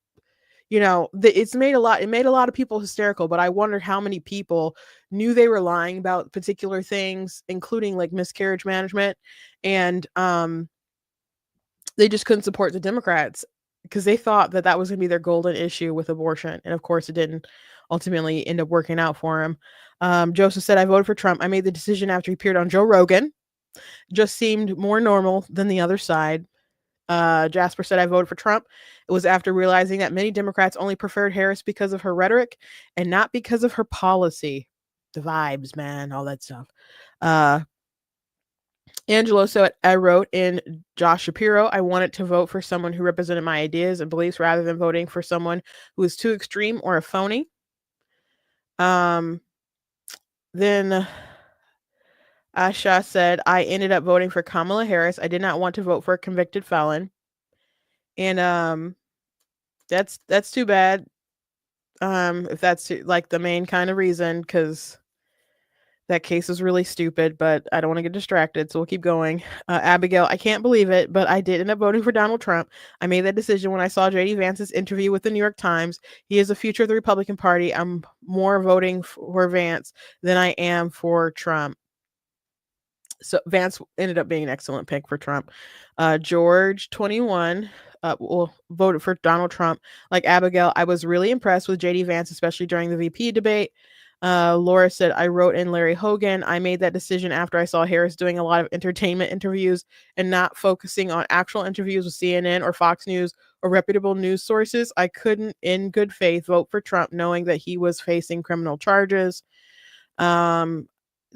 it made a lot of people hysterical, but I wonder how many people knew they were lying about particular things, including like miscarriage management, and they just couldn't support the Democrats because they thought that was going to be their golden issue with abortion. And of course it didn't ultimately end up working out for him. Joseph said, I voted for Trump. I made the decision after he appeared on Joe Rogan. Just seemed more normal than the other side. Jasper said, I voted for Trump. It was after realizing that many Democrats only preferred Harris because of her rhetoric and not because of her policy. The vibes, man, all that stuff. Angelo said, I wrote in Josh Shapiro, I wanted to vote for someone who represented my ideas and beliefs rather than voting for someone who was too extreme or a phony. Then Asha said, I ended up voting for Kamala Harris. I did not want to vote for a convicted felon. And that's too bad. If that's like the main kind of reason, because that case is really stupid, but I don't want to get distracted, so we'll keep going. Abigail, I can't believe it, but I did end up voting for Donald Trump. I made that decision when I saw J.D. Vance's interview with the New York Times. He is the future of the Republican Party. I'm more voting for Vance than I am for Trump. So Vance ended up being an excellent pick for Trump. George, 21, voted for Donald Trump. Like Abigail, I was really impressed with J.D. Vance, especially during the VP debate. Laura said, I wrote in Larry Hogan. I made that decision after I saw Harris doing a lot of entertainment interviews and not focusing on actual interviews with CNN or Fox News or reputable news sources. I couldn't, in good faith, vote for Trump knowing that he was facing criminal charges.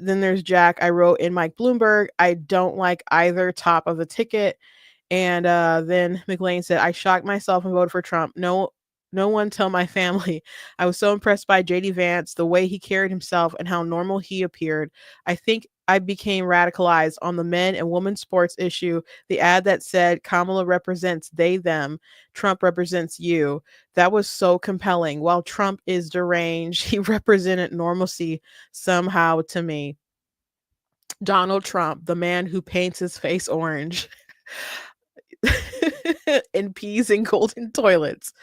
Then there's Jack. I wrote in Mike Bloomberg. I don't like either top of the ticket. And then McLean said, I shocked myself and voted for Trump. No one tell my family. I was so impressed by J.D. Vance, the way he carried himself and how normal he appeared. I think I became radicalized on the men and women sports issue. The ad that said Kamala represents they, them. Trump represents you. That was so compelling. While Trump is deranged, he represented normalcy somehow to me. Donald Trump, the man who paints his face orange and pees in golden toilets,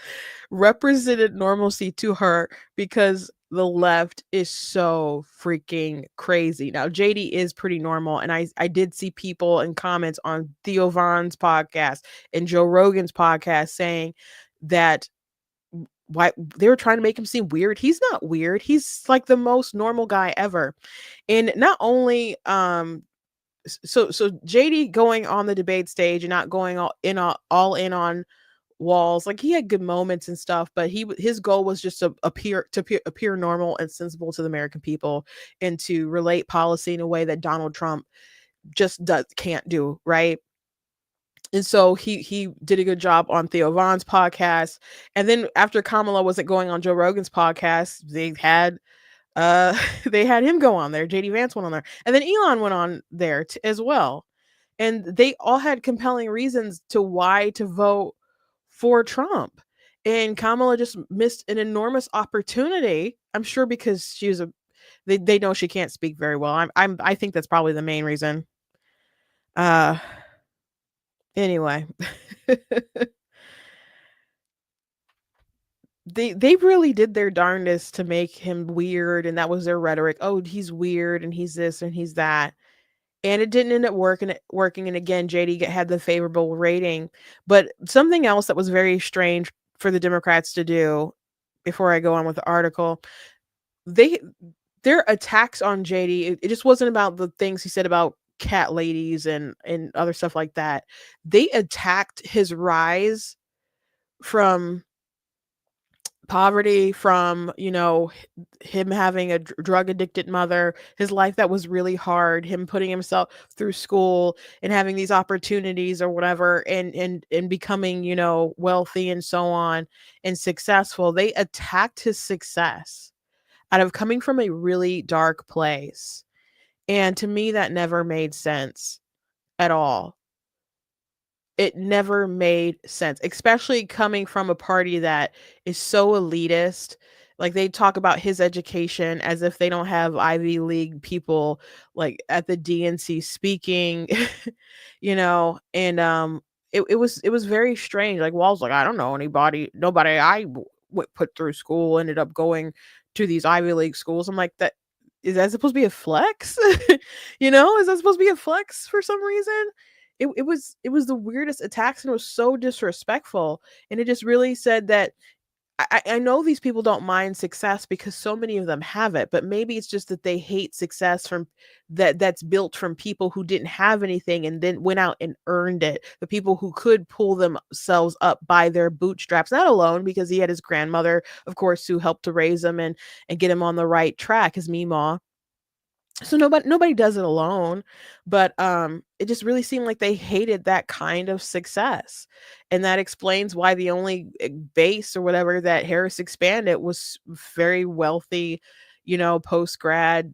represented normalcy to her because the left is so freaking crazy. Now, JD is pretty normal, and I did see people in comments on Theo Von's podcast and Joe Rogan's podcast saying that why they were trying to make him seem weird. He's not weird. He's like the most normal guy ever. And not only so JD going on the debate stage and not going all in on Walls. Like he had good moments and stuff, but his goal was just to appear normal and sensible to the American people, and to relate policy in a way that Donald Trump just can't do, right? And so he did a good job on Theo Vaughn's podcast. And then after Kamala wasn't going on Joe Rogan's podcast, they had they had him go on there. JD Vance went on there. And then Elon went on there as well. And they all had compelling reasons to why to vote for Trump. And Kamala just missed an enormous opportunity. I'm sure because she was they know she can't speak very well. I think that's probably the main reason. Anyway. They really did their darndest to make him weird, and that was their rhetoric. Oh, he's weird and he's this and he's that. And it didn't end up working. And again, JD had the favorable rating. But something else that was very strange for the Democrats to do, before I go on with the article, their attacks on JD, it just wasn't about the things he said about cat ladies and other stuff like that. They attacked his rise from poverty, from him having a drug addicted mother, his life that was really hard, him putting himself through school and having these opportunities or whatever, and becoming wealthy and so on and successful. They attacked his success out of coming from a really dark place, and to me that never made sense at all. It never made sense, especially coming from a party that is so elitist. Like, they talk about his education as if they don't have Ivy League people like at the DNC speaking, and it was very strange. Like, Wall's like, I don't know nobody put through school ended up going to these Ivy League schools. I'm like, is that supposed to be a flex? Is that supposed to be a flex for some reason? It was the weirdest attacks, and it was so disrespectful. And it just really said that I know these people don't mind success because so many of them have it, but maybe it's just that they hate success from that's built from people who didn't have anything and then went out and earned it. The people who could pull themselves up by their bootstraps, not alone, because he had his grandmother, of course, who helped to raise him and get him on the right track, his Meemaw. So nobody does it alone, but it just really seemed like they hated that kind of success. And that explains why the only base or whatever that Harris expanded was very wealthy, post grad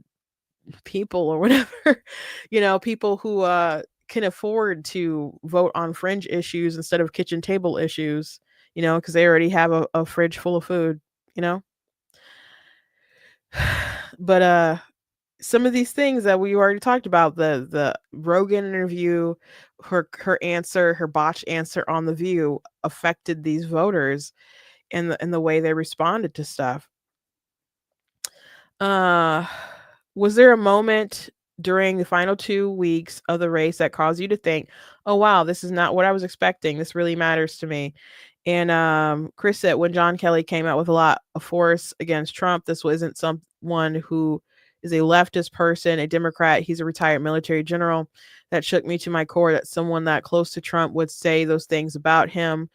people or whatever, people who can afford to vote on fringe issues instead of kitchen table issues, because they already have a fridge full of food, but some of these things that we already talked about, the Rogan interview, her answer, her botched answer on The View, affected these voters and the way they responded to stuff. Was there a moment during the final 2 weeks of the race that caused you to think, oh wow, this is not what I was expecting, this really matters to me? And Chris said, when John Kelly came out with a lot of force against Trump, this wasn't someone who is a leftist person, a Democrat. He's a retired military general. That shook me to my core, that someone that close to Trump would say those things about him.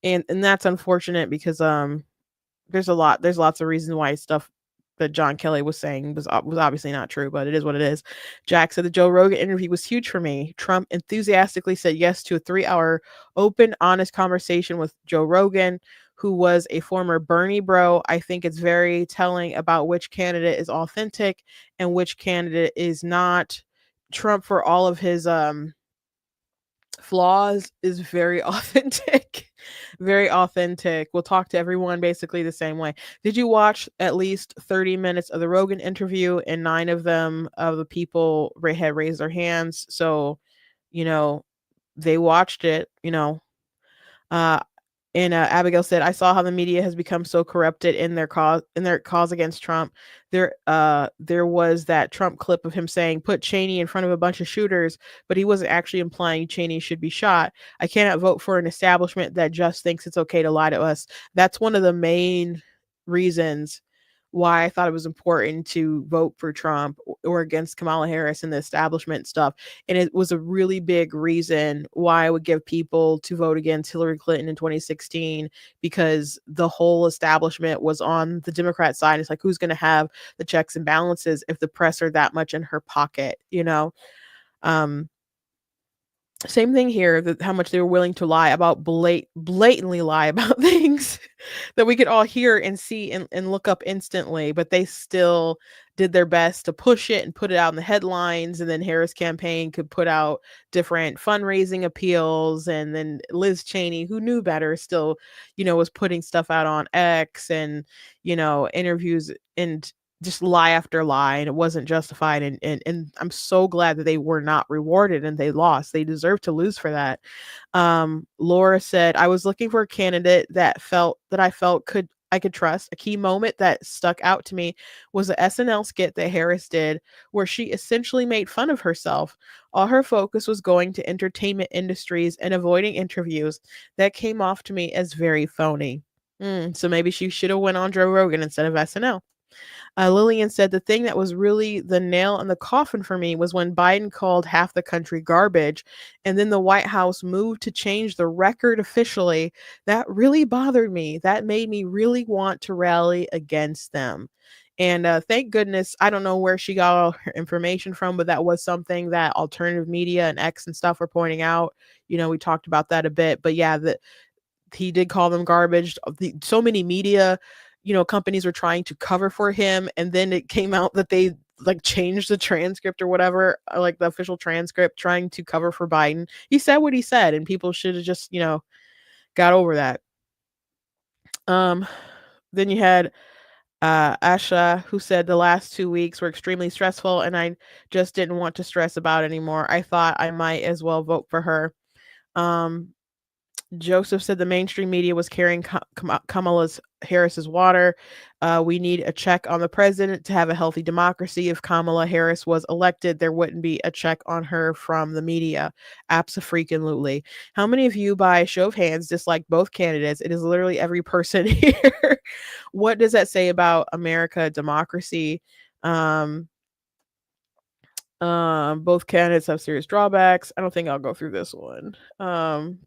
And that's unfortunate because there's lots of reasons why stuff that John Kelly was saying was obviously not true, but it is what it is. Jack said the Joe Rogan interview was huge for me. Trump enthusiastically said yes to a 3-hour open, honest conversation with Joe Rogan, who was a former Bernie bro. I think it's very telling about which candidate is authentic and which candidate is not. Trump, for all of his flaws, is very authentic. Very authentic. Will talk to everyone basically the same way. Did you watch at least 30 minutes of the Rogan interview? And 9 of the people had raised their hands. So, they watched it, and Abigail said, I saw how the media has become so corrupted in their cause against Trump. There was that Trump clip of him saying, put Cheney in front of a bunch of shooters, but he wasn't actually implying Cheney should be shot. I cannot vote for an establishment that just thinks it's okay to lie to us. That's one of the main reasons why I thought it was important to vote for Trump or against Kamala Harris and the establishment stuff. And it was a really big reason why I would give people to vote against Hillary Clinton in 2016, because the whole establishment was on the Democrat side. It's like, who's going to have the checks and balances if the press are that much in her pocket, you know? Same thing here, that how much they were willing to lie about, blatantly lie about things that we could all hear and see and look up instantly, but they still did their best to push it and put it out in the headlines. And then Harris campaign could put out different fundraising appeals, and then Liz Cheney, who knew better, still, was putting stuff out on X and, interviews, and just lie after lie, and it wasn't justified. And I'm so glad that they were not rewarded and they lost. They deserve to lose for that. Laura said, I was looking for a candidate that I felt I could trust. A key moment that stuck out to me was the SNL skit that Harris did, where she essentially made fun of herself. All her focus was going to entertainment industries and avoiding interviews. That came off to me as very phony. So maybe she should have went on Joe Rogan instead of SNL. Lillian said, the thing that was really the nail in the coffin for me was when Biden called half the country garbage, and then the White House moved to change the record officially. That really bothered me. That made me really want to rally against them. And thank goodness, I don't know where she got all her information from, but that was something that alternative media and X and stuff were pointing out. We talked about that a bit, but yeah, he did call them garbage. So many media companies were trying to cover for him, and then it came out that they changed the transcript or whatever, like the official transcript, trying to cover for Biden. He said what he said, and people should have just got over that. Then you had Asha, who said, the last 2 weeks were extremely stressful and I just didn't want to stress about anymore. I thought I might as well vote for her. Joseph said the mainstream media was carrying Kamala Harris's water. We need a check on the president to have a healthy democracy. If Kamala Harris was elected, there wouldn't be a check on her from the media. Abso-freaking-lutely. How many of you, by show of hands, dislike both candidates? It is literally every person here. What does that say about America, democracy? Both candidates have serious drawbacks. I don't think I'll go through this one.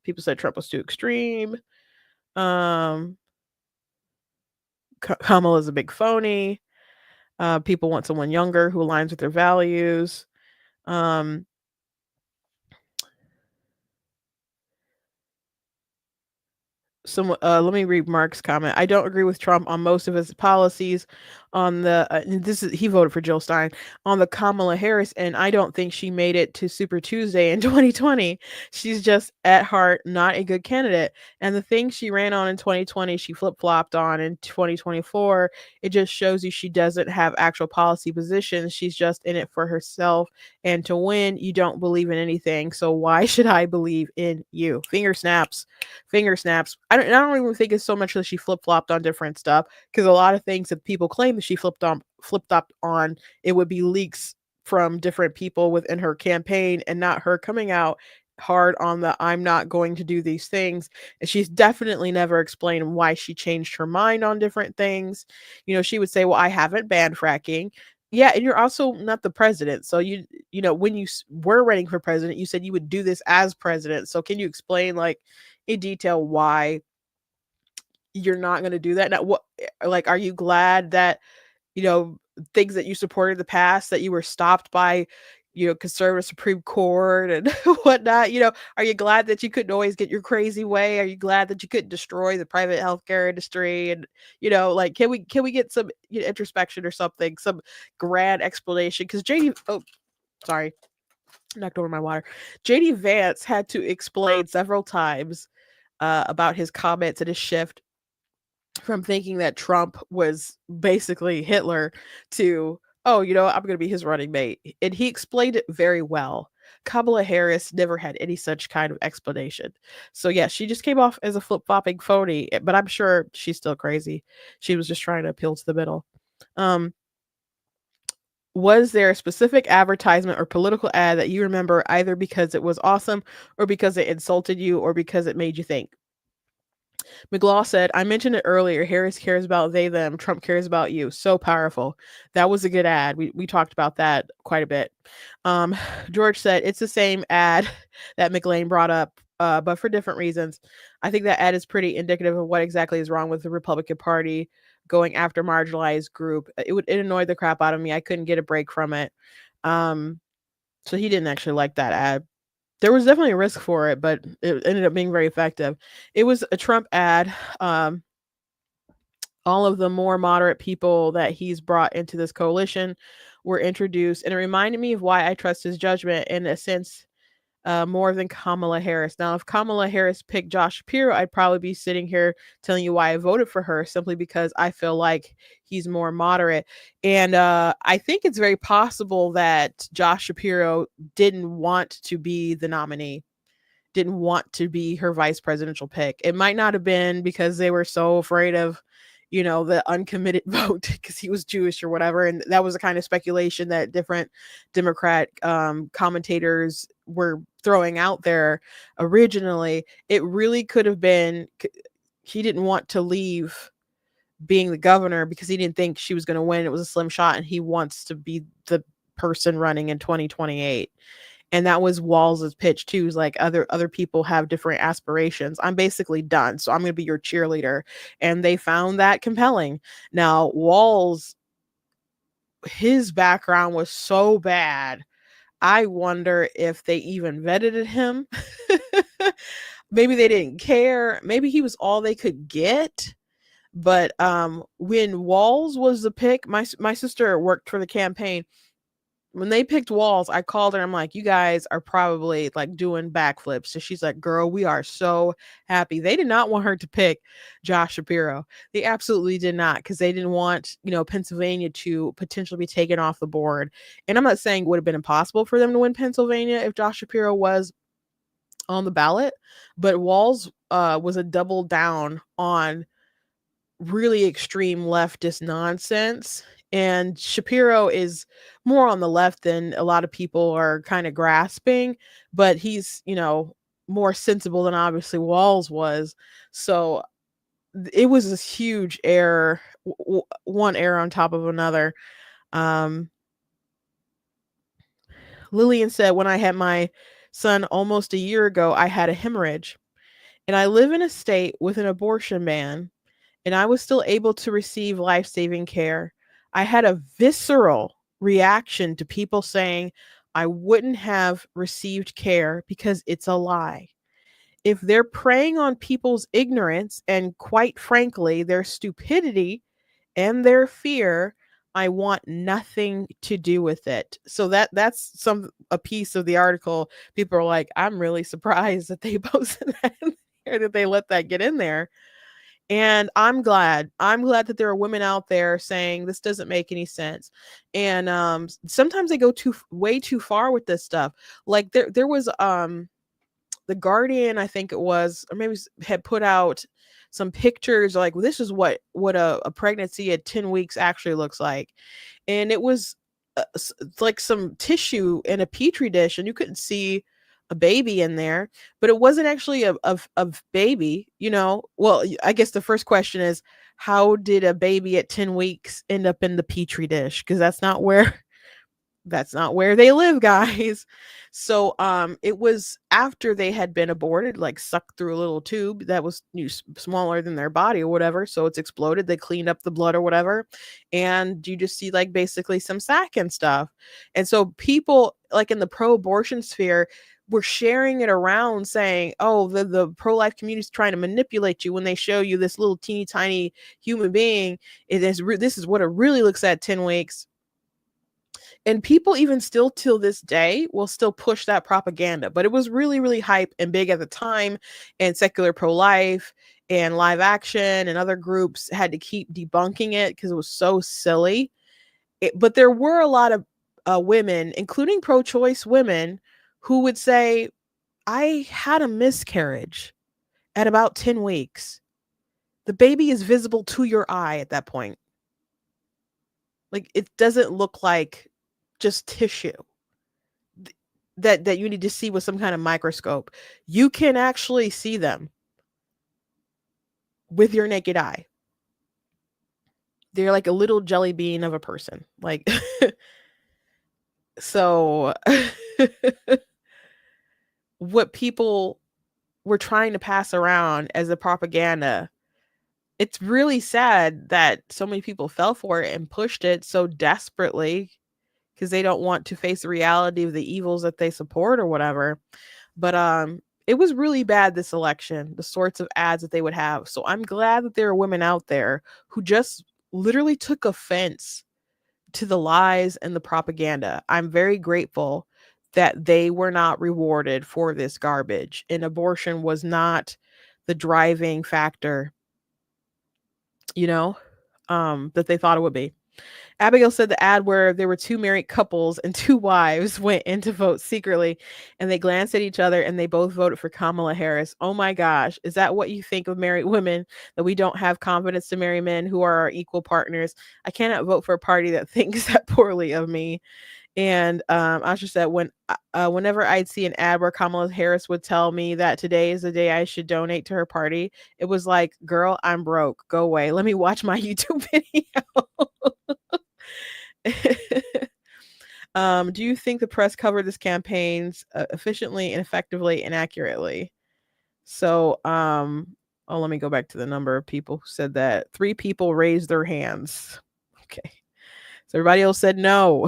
People said Trump was too extreme. Kamala is a big phony. People want someone younger who aligns with their values. Let me read Mark's comment. I don't agree with Trump on most of his policies on the he voted for Jill Stein on the Kamala Harris, and I don't think she made it to Super Tuesday in 2020. She's just at heart not a good candidate, and the thing she ran on in 2020 she flip-flopped on in 2024. It just shows you she doesn't have actual policy positions. She's just in it for herself, and to win you don't believe in anything, so why should I believe in you? Finger snaps. I don't even think it's so much that she flip-flopped on different stuff, because a lot of things that people claim that she flipped up on, it would be leaks from different people within her campaign, and not her coming out hard on the I'm not going to do these things. And she's definitely never explained why she changed her mind on different things. She would say, well, I haven't banned fracking. Yeah, and you're also not the president. So when you were running for president, you said you would do this as president. So can you explain in detail why you're not going to do that? Now, what, are you glad that, things that you supported in the past, that you were stopped by, conservative Supreme Court and whatnot? Are you glad that you couldn't always get your crazy way? Are you glad that you couldn't destroy the private healthcare industry? And, can we get some introspection or something, some grand explanation? Because sorry, knocked over my water. JD Vance had to explain several times about his comments and his shift from thinking that Trump was basically Hitler to, I'm going to be his running mate. And he explained it very well. Kamala Harris never had any such kind of explanation. So yeah, she just came off as a flip-flopping phony, but I'm sure she's still crazy. She was just trying to appeal to the middle. Was there a specific advertisement or political ad that you remember either because it was awesome or because it insulted you or because it made you think? McLaw said, I mentioned it earlier. Harris cares about they, them. Trump cares about you. So powerful. That was a good ad. We talked about that quite a bit. George said, it's the same ad that McLean brought up, but for different reasons. I think that ad is pretty indicative of what exactly is wrong with the Republican Party going after marginalized group. It annoyed the crap out of me. I couldn't get a break from it. So he didn't actually like that ad. There was definitely a risk for it, but it ended up being very effective. It was a Trump ad. All of the more moderate people that he's brought into this coalition were introduced, and it reminded me of why I trust his judgment in a sense more than Kamala Harris. Now, if Kamala Harris picked Josh Shapiro, I'd probably be sitting here telling you why I voted for her, simply because I feel like he's more moderate. And I think it's very possible that Josh Shapiro didn't want to be the nominee, didn't want to be her vice presidential pick. It might not have been because they were so afraid of, the uncommitted vote because he was Jewish or whatever. And that was the kind of speculation that different Democrat commentators were throwing out there originally. It really could have been he didn't want to leave being the governor because he didn't think she was going to win. It was a slim shot, and he wants to be the person running in 2028. And that was Walls's pitch too. Is like other people have different aspirations. I'm basically done, so I'm going to be your cheerleader. And they found that compelling. Now, Walls, his background was so bad. I wonder if they even vetted him. Maybe they didn't care. Maybe he was all they could get. But when Walls was the pick, my sister worked for the campaign. When they picked Walls, I called her. I'm like, you guys are probably like doing backflips. So she's like, girl, we are so happy. They did not want her to pick Josh Shapiro. They absolutely did not, because they didn't want, Pennsylvania to potentially be taken off the board. And I'm not saying it would have been impossible for them to win Pennsylvania if Josh Shapiro was on the ballot, but Walls was a double down on really extreme leftist nonsense. And Shapiro is more on the left than a lot of people are kind of grasping, but he's, more sensible than obviously Walls was. So it was this huge error, one error on top of another. Lillian said, when I had my son almost a year ago, I had a hemorrhage, and I live in a state with an abortion ban, and I was still able to receive life-saving care. I had a visceral reaction to people saying I wouldn't have received care because it's a lie. If they're preying on people's ignorance and, quite frankly, their stupidity and their fear, I want nothing to do with it. So that's a piece of the article. People are like, I'm really surprised that they posted that in there, that they let that get in there. And I'm glad that there are women out there saying this doesn't make any sense. And sometimes they go way too far with this stuff. Like there was the Guardian, I think it was, or maybe had put out some pictures like, this is what a pregnancy at 10 weeks actually looks like. And it was like some tissue in a petri dish, and you couldn't see a baby in there, but it wasn't actually a baby, Well, I guess the first question is, how did a baby at 10 weeks end up in the petri dish? Because that's not where they live, guys. So it was after they had been aborted, like sucked through a little tube that was smaller than their body or whatever, so it's exploded. They cleaned up the blood or whatever, and you just see like basically some sac and stuff. And so people like in the pro-abortion sphere were sharing it around saying, oh, the pro-life community is trying to manipulate you when they show you this little teeny tiny human being. This is what it really looks at 10 weeks. And people even still till this day will still push that propaganda. But it was really, really hype and big at the time. And secular pro-life and Live Action and other groups had to keep debunking it because it was so silly. But there were a lot of women, including pro-choice women, who would say, I had a miscarriage at about 10 weeks. The baby is visible to your eye at that point. Like, it doesn't look like just tissue that you need to see with some kind of microscope. You can actually see them. with your naked eye. They're like a little jelly bean of a person. Like, so what people were trying to pass around as a propaganda, it's really sad that so many people fell for it and pushed it so desperately because they don't want to face the reality of the evils that they support or whatever. But it was really bad this election, the sorts of ads that they would have. So I'm glad that there are women out there who just literally took offense to the lies and the propaganda. I'm very grateful that they were not rewarded for this garbage, and abortion was not the driving factor, that they thought it would be. Abigail said the ad where there were two married couples and two wives went in to vote secretly, and they glanced at each other and they both voted for Kamala Harris. Oh my gosh, is that what you think of married women, that we don't have confidence to marry men who are our equal partners? I cannot vote for a party that thinks that poorly of me. And Asha said, whenever I'd see an ad where Kamala Harris would tell me that today is the day I should donate to her party, it was like, girl, I'm broke. Go away. Let me watch my YouTube video. Do you think the press covered this campaigns efficiently and effectively and accurately? So, let me go back to the number of people who said that. 3 people raised their hands. Okay. So everybody else said no.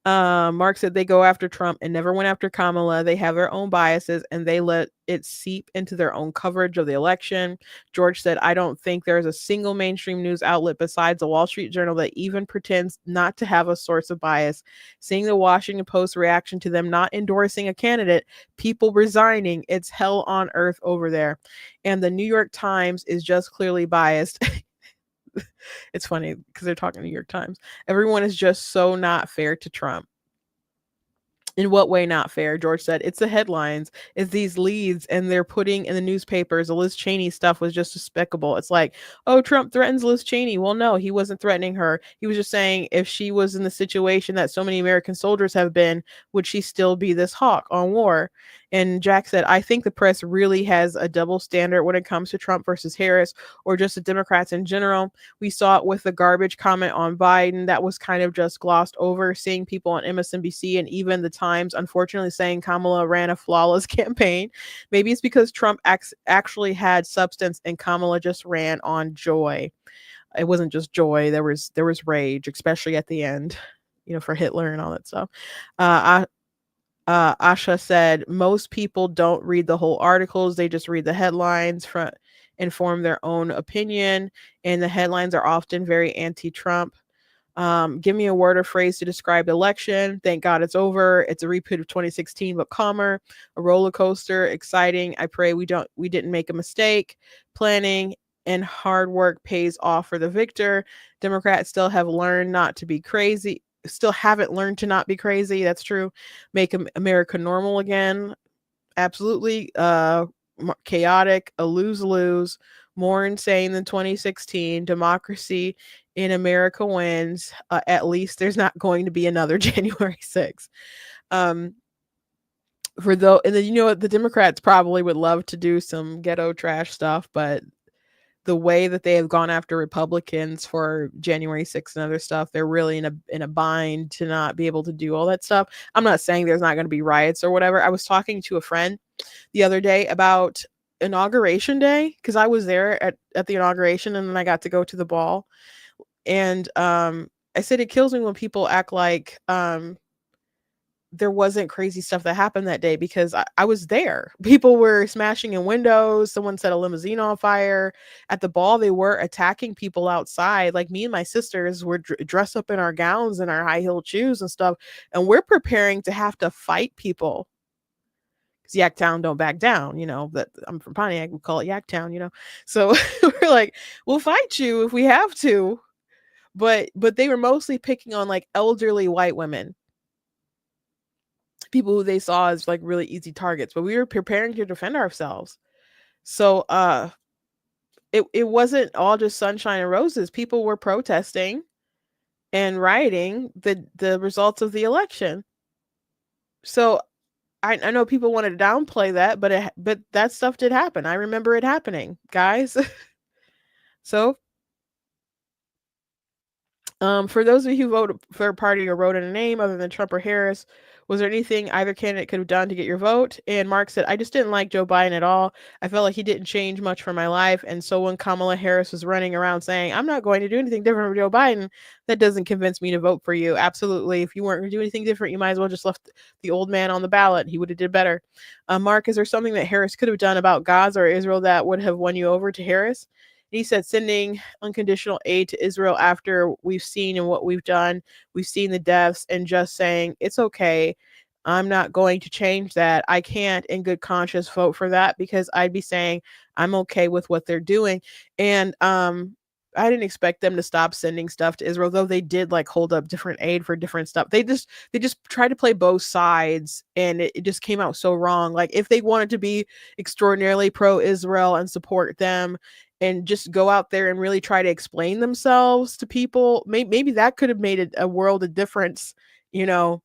Mark said they go after Trump and never went after Kamala. They have their own biases and they let it seep into their own coverage of the election. George said, I don't think there's a single mainstream news outlet besides the Wall Street Journal that even pretends not to have a source of bias. Seeing the Washington Post reaction to them not endorsing a candidate, people resigning, it's hell on earth over there. And the New York Times is just clearly biased. It's funny because they're talking New York Times. Everyone is just so not fair to Trump. In what way not fair? George said, it's the headlines. It's these leads and they're putting in the newspapers. The Liz Cheney stuff was just despicable. It's like, oh, Trump threatens Liz Cheney. Well, no, he wasn't threatening her. He was just saying if she was in the situation that so many American soldiers have been, would she still be this hawk on war? And Jack said, I think the press really has a double standard when it comes to Trump versus Harris, or just the Democrats in general. We saw it with the garbage comment on Biden that was kind of just glossed over, seeing people on MSNBC and even the Times, unfortunately, saying Kamala ran a flawless campaign. Maybe it's because Trump actually had substance and Kamala just ran on joy. It wasn't just joy. There was rage, especially at the end, for Hitler and all that stuff. Asha said most people don't read the whole articles. They just read the headlines and form their own opinion. And the headlines are often very anti-Trump. Give me a word or phrase to describe the election. Thank God it's over. It's a repeat of 2016, but calmer. A roller coaster, exciting. I pray we didn't make a mistake. Planning and hard work pays off for the victor. Democrats still haven't learned to not be crazy. That's true. Make America normal again. Absolutely. Chaotic, a lose-lose, more insane than 2016. Democracy in America wins. At least there's not going to be another January 6th. And then the Democrats probably would love to do some ghetto trash stuff, but the way that they have gone after Republicans for January 6th and other stuff, they're really in a bind to not be able to do all that stuff. I'm not saying there's not going to be riots or whatever. I was talking to a friend the other day about Inauguration Day, because I was there at the inauguration and then I got to go to the ball. And I said it kills me when people act like there wasn't crazy stuff that happened that day, because I was there. People were smashing in windows. Someone set a limousine on fire. At the ball, they were attacking people outside. Like me and my sisters were dressed up in our gowns and our high-heeled shoes and stuff. And we're preparing to have to fight people. Because Yaktown don't back down, that I'm from Pontiac, we call it Yaktown, So we're like, we'll fight you if we have to. But they were mostly picking on like elderly white women, people who they saw as like really easy targets, but we were preparing to defend ourselves. So it wasn't all just sunshine and roses. People were protesting and rioting the results of the election. So I know people want to downplay that, but that stuff did happen. I remember it happening, guys. So, for those of you who voted for a party or wrote in a name other than Trump or Harris, was there anything either candidate could have done to get your vote? And Mark said, I just didn't like Joe Biden at all. I felt like he didn't change much for my life. And so when Kamala Harris was running around saying, I'm not going to do anything different with Joe Biden, that doesn't convince me to vote for you. Absolutely. If you weren't going to do anything different, you might as well just left the old man on the ballot. He would have did better. Mark, is there something that Harris could have done about Gaza or Israel that would have won you over to Harris? He said sending unconditional aid to Israel after we've seen and what we've done, we've seen the deaths, and just saying, it's okay. I'm not going to change that. I can't in good conscience vote for that because I'd be saying I'm okay with what they're doing. And I didn't expect them to stop sending stuff to Israel, though they did like hold up different aid for different stuff. They just tried to play both sides, and it just came out so wrong. Like if they wanted to be extraordinarily pro-Israel and support them and just go out there and really try to explain themselves to people, maybe that could have made a world of difference, you know,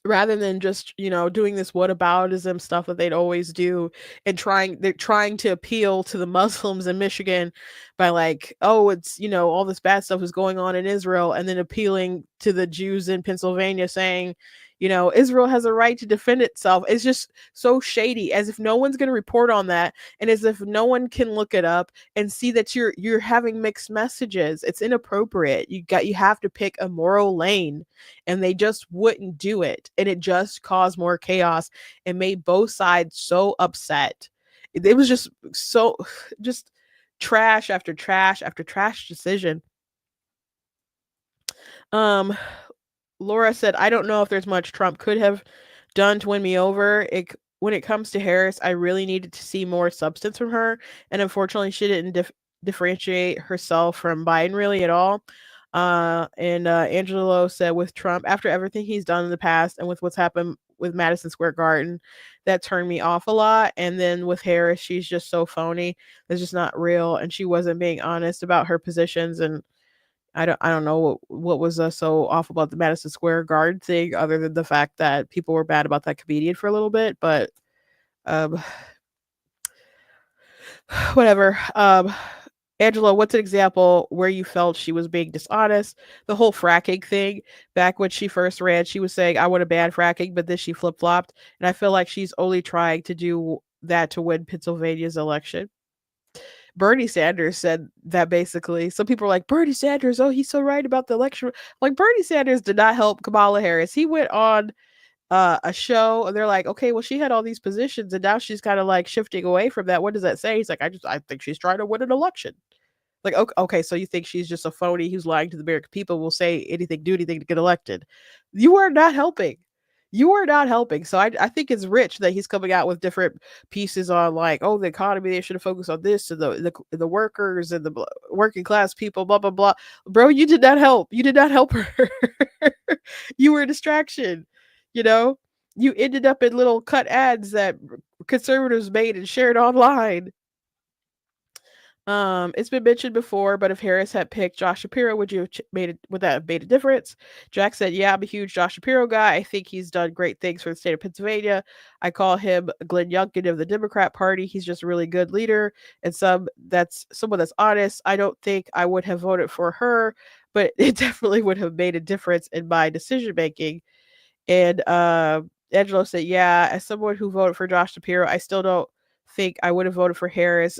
rather than just, you know, doing this whataboutism stuff that they'd always do and they're trying to appeal to the Muslims in Michigan by like, oh, it's, you know, all this bad stuff is going on in Israel, and then appealing to the Jews in Pennsylvania saying, you know, Israel has a right to defend itself. It's just so shady, as if no one's going to report on that, and as if no one can look it up and see that you're having mixed messages. It's inappropriate. You have to pick a moral lane, and they just wouldn't do it, and it just caused more chaos and made both sides so upset. It was just so just trash after trash after trash decision. Laura said, I don't know if there's much Trump could have done to win me over. When it comes to Harris, I really needed to see more substance from her, and unfortunately she didn't differentiate herself from Biden really at all. And Angelo said, with Trump, after everything he's done in the past and with what's happened with Madison Square Garden, that turned me off a lot. And then with Harris, she's just so phony. It's just not real, and she wasn't being honest about her positions. And I don't know what was so awful about the Madison Square Garden thing, other than the fact that people were bad about that comedian for a little bit. But whatever. Angela, what's an example where you felt she was being dishonest? The whole fracking thing. Back when she first ran, she was saying, I want to ban fracking, but then she flip-flopped. And I feel like she's only trying to do that to win Pennsylvania's election. Bernie Sanders said that basically. Some people are like, Bernie Sanders, oh, he's so right about the election. Like, Bernie Sanders did not help Kamala Harris. He went on a show, and they're like, okay, well, she had all these positions, and now she's kind of like shifting away from that. What does that say? He's like, I think she's trying to win an election. Like, okay, so you think she's just a phony who's lying to the American people, will say anything, do anything to get elected. You are not helping. You are not helping. So I think it's rich that he's coming out with different pieces on like, oh, the economy, they should have focused on this, and the workers and the working class people, blah, blah, blah. Bro, you did not help. You did not help her. You were a distraction. You know, you ended up in little cut ads that conservatives made and shared online. It's been mentioned before, but if Harris had picked Josh Shapiro, would that have made a difference? Jack said, yeah, I'm a huge Josh Shapiro guy. I think he's done great things for the state of Pennsylvania. I call him Glenn Youngkin of the Democrat Party. He's just a really good leader and someone that's honest. I don't think I would have voted for her, but it definitely would have made a difference in my decision making. And Angelo said, yeah, as someone who voted for Josh Shapiro, I still don't think I would have voted for Harris.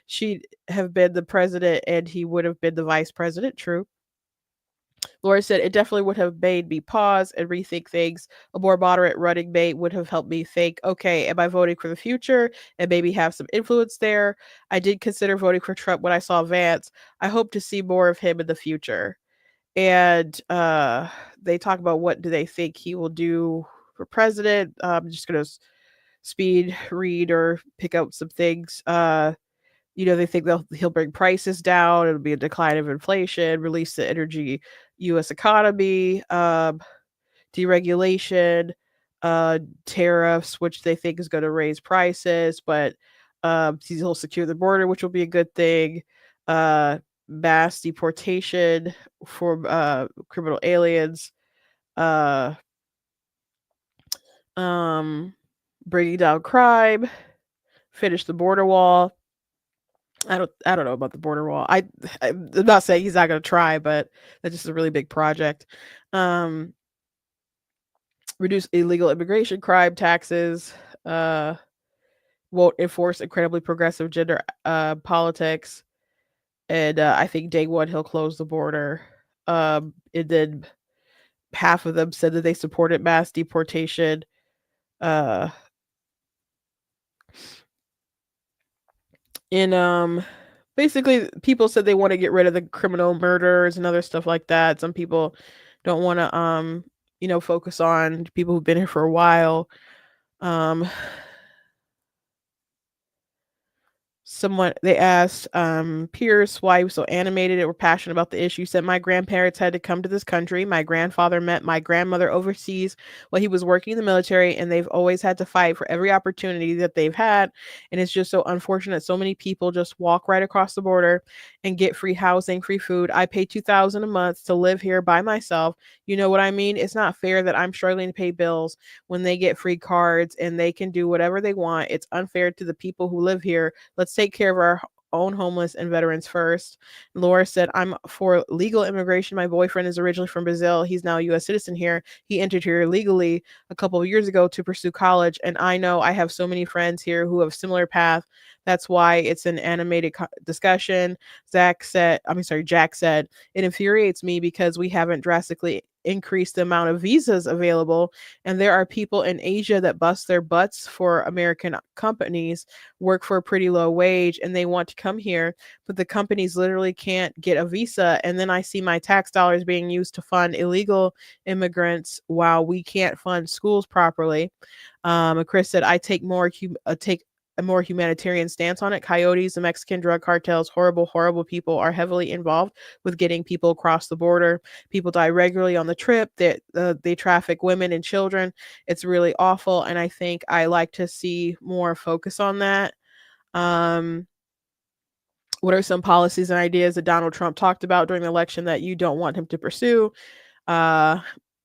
She'd have been the president and he would have been the vice president. True. Laura said, it definitely would have made me pause and rethink things. A more moderate running mate would have helped me think, okay, am I voting for the future and maybe have some influence there? I did consider voting for Trump when I saw Vance. I hope to see more of him in the future. And they talk about what do they think he will do for president. I'm just going to speed read or pick out some things. They think he'll bring prices down. It'll be a decline of inflation, release the energy U.S. economy, deregulation, tariffs, which they think is going to raise prices, but he'll secure the border, which will be a good thing. Mass deportation for criminal aliens. Bringing down crime, finish the border wall. I don't know about the border wall. I'm not saying he's not going to try, but that's just a really big project. Um, reduce illegal immigration, crime, taxes. Won't enforce incredibly progressive gender politics, and I think day one he'll close the border. And then half of them said that they supported mass deportation. Uh, and basically, people said they want to get rid of the criminal murders and other stuff like that. Some people don't want to focus on people who've been here for a while. Um, Someone they asked Pierce why he was so animated or passionate about the issue. Said my grandparents had to come to this country. My grandfather met my grandmother overseas while he was working in the military, and they've always had to fight for every opportunity that they've had. And it's just so unfortunate. So many people just walk right across the border and get free housing, free food. I pay $2,000 a month to live here by myself. You know what I mean? It's not fair that I'm struggling to pay bills when they get free cards and they can do whatever they want. It's unfair to the people who live here. Let's take care of our own homeless and veterans first. Laura said, I'm for legal immigration. My boyfriend is originally from Brazil. He's now a U.S. citizen here. He entered here legally a couple of years ago to pursue college. And I know I have so many friends here who have a similar path. That's why it's an animated discussion. Jack said, it infuriates me because we haven't drastically increased the amount of visas available, and there are people in Asia that bust their butts for American companies, work for a pretty low wage, and they want to come here, but the companies literally can't get a visa. And then I see my tax dollars being used to fund illegal immigrants while we can't fund schools properly. Chris said, I take a more humanitarian stance on it. Coyotes, the Mexican drug cartels, horrible people are heavily involved with getting people across the border. People die regularly on the trip. They traffic women and children. It's really awful, and I think I like to see more focus on that. What are some policies and ideas that Donald Trump talked about during the election that you don't want him to pursue?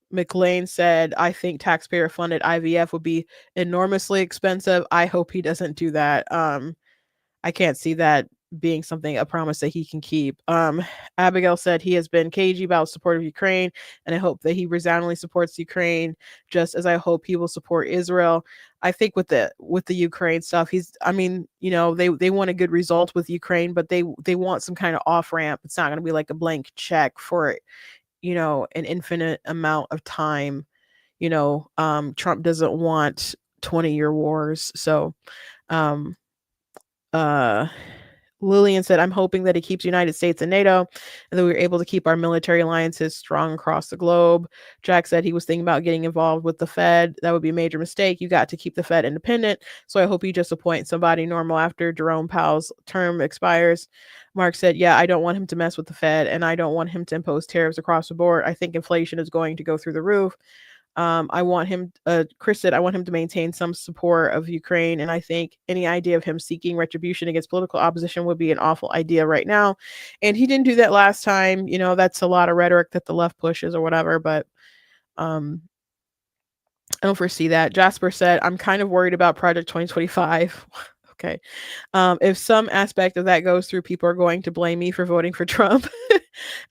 McLean said, I think taxpayer funded IVF would be enormously expensive. I hope he doesn't do that. I can't see that being a promise that he can keep. Abigail said he has been cagey about support of Ukraine, and I hope that he resoundingly supports Ukraine, just as I hope he will support Israel. I think with the Ukraine stuff, they want a good result with Ukraine, but they want some kind of off ramp. It's not going to be like a blank check for an infinite amount of time. Trump doesn't want 20-year wars. So Lillian said, I'm hoping that he keeps the United States and NATO, and that we're able to keep our military alliances strong across the globe. Jack said he was thinking about getting involved with the Fed. That would be a major mistake. You got to keep the Fed independent. So I hope you just appoint somebody normal after Jerome Powell's term expires. Mark said, yeah, I don't want him to mess with the Fed, and I don't want him to impose tariffs across the board. I think inflation is going to go through the roof. Chris said, I want him to maintain some support of Ukraine. And I think any idea of him seeking retribution against political opposition would be an awful idea right now. And he didn't do that last time. That's a lot of rhetoric that the left pushes or whatever, but I don't foresee that. Jasper said, I'm kind of worried about Project 2025. Okay. If some aspect of that goes through, people are going to blame me for voting for Trump.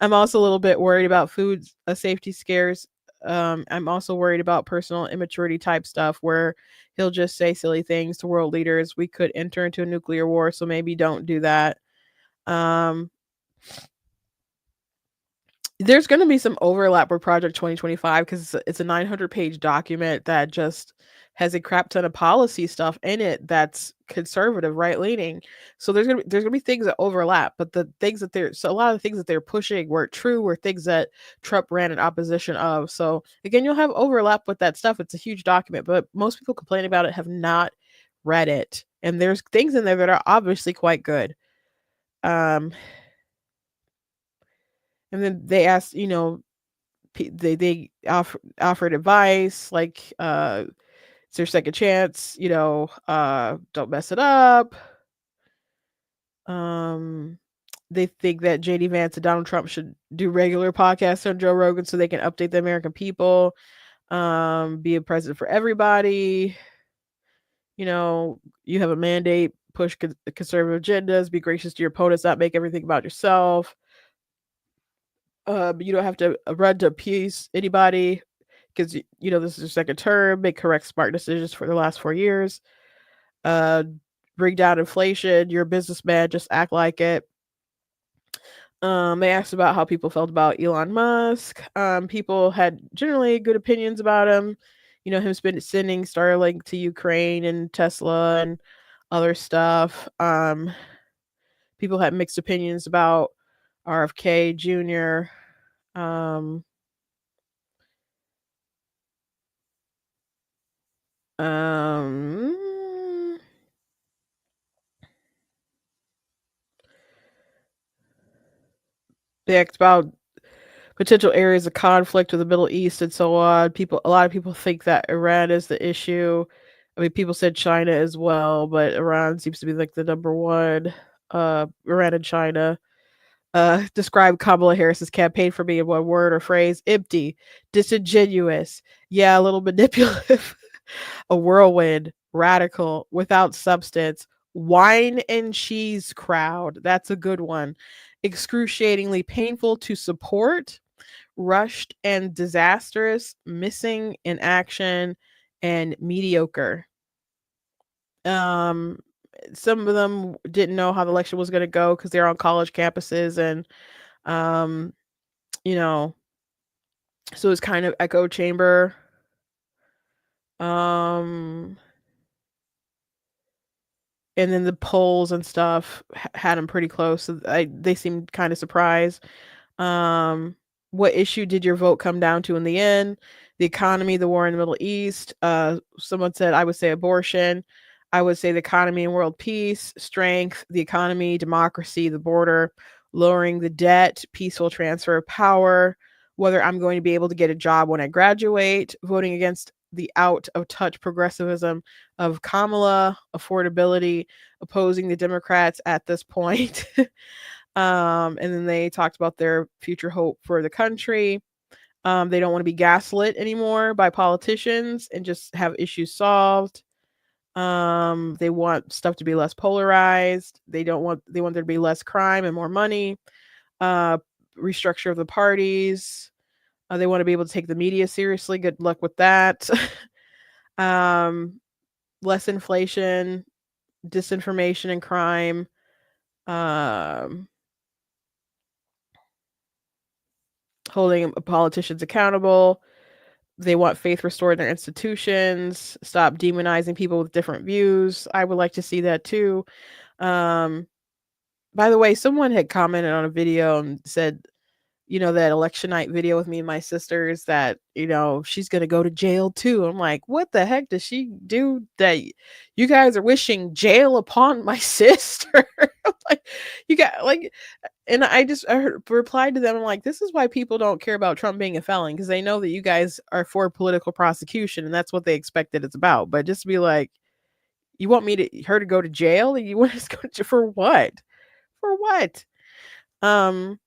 I'm also a little bit worried about food safety scares. I'm also worried about personal immaturity type stuff where he'll just say silly things to world leaders. We could enter into a nuclear war, so maybe don't do that. There's going to be some overlap with Project 2025 because it's a 900-page document that just has a crap ton of policy stuff in it that's conservative, right-leaning. So there's gonna be things that overlap, but a lot of the things that they're pushing were things that Trump ran in opposition of. So again, you'll have overlap with that stuff. It's a huge document, but most people complaining about it have not read it, and there's things in there that are obviously quite good. And then they asked, they offered advice like, is there a second chance? Don't mess it up. They think that JD Vance and Donald Trump should do regular podcasts on Joe Rogan so they can update the American people. Be a president for everybody. You have a mandate, push conservative agendas, be gracious to your opponents, not make everything about yourself. You don't have to run to appease anybody because this is your second term. Make correct, smart decisions for the last 4 years. Bring down inflation. You're a businessman. Just act like it. They asked about how people felt about Elon Musk. People had generally good opinions about him. Him sending Starlink to Ukraine and Tesla and other stuff. People had mixed opinions about RFK Jr. They asked about potential areas of conflict with the Middle East and so on. A lot of people think that Iran is the issue. I mean, people said China as well, but Iran seems to be like the number one. Iran and China. Describe Kamala Harris's campaign for me in one word or phrase: empty, disingenuous, a little manipulative, a whirlwind, radical, without substance, wine and cheese crowd. That's a good one. Excruciatingly painful to support, rushed and disastrous, missing in action, and mediocre. Some of them didn't know how the election was going to go because they're on college campuses, and so it's kind of echo chamber. And then the polls and stuff had them pretty close. So they seemed kind of surprised. What issue did your vote come down to in the end? The economy, the war in the Middle East. Someone said, I would say abortion. I would say the economy and world peace, strength, the economy, democracy, the border, lowering the debt, peaceful transfer of power, whether I'm going to be able to get a job when I graduate, voting against the out of touch progressivism of Kamala, affordability, opposing the Democrats at this point. And then they talked about their future hope for the country. They don't want to be gaslit anymore by politicians and just have issues solved. They want stuff to be less polarized. They want there to be less crime and more money. Restructure of the parties. They want to be able to take the media seriously. Good luck with that. Less inflation, disinformation, and crime. Holding politicians accountable. They want faith restored in their institutions. Stop demonizing people with different views. I would like to see that too. By the way, someone had commented on a video and said, that election night video with me and my sisters, that, she's going to go to jail too. I'm like, what the heck does she do that you guys are wishing jail upon my sister? Like, you got like, and I replied to them. I'm like, this is why people don't care about Trump being a felon, because they know that you guys are for political prosecution and that's what they expect that it's about. But just to be like, you want her to go to jail? You want us to go to for what? For what? And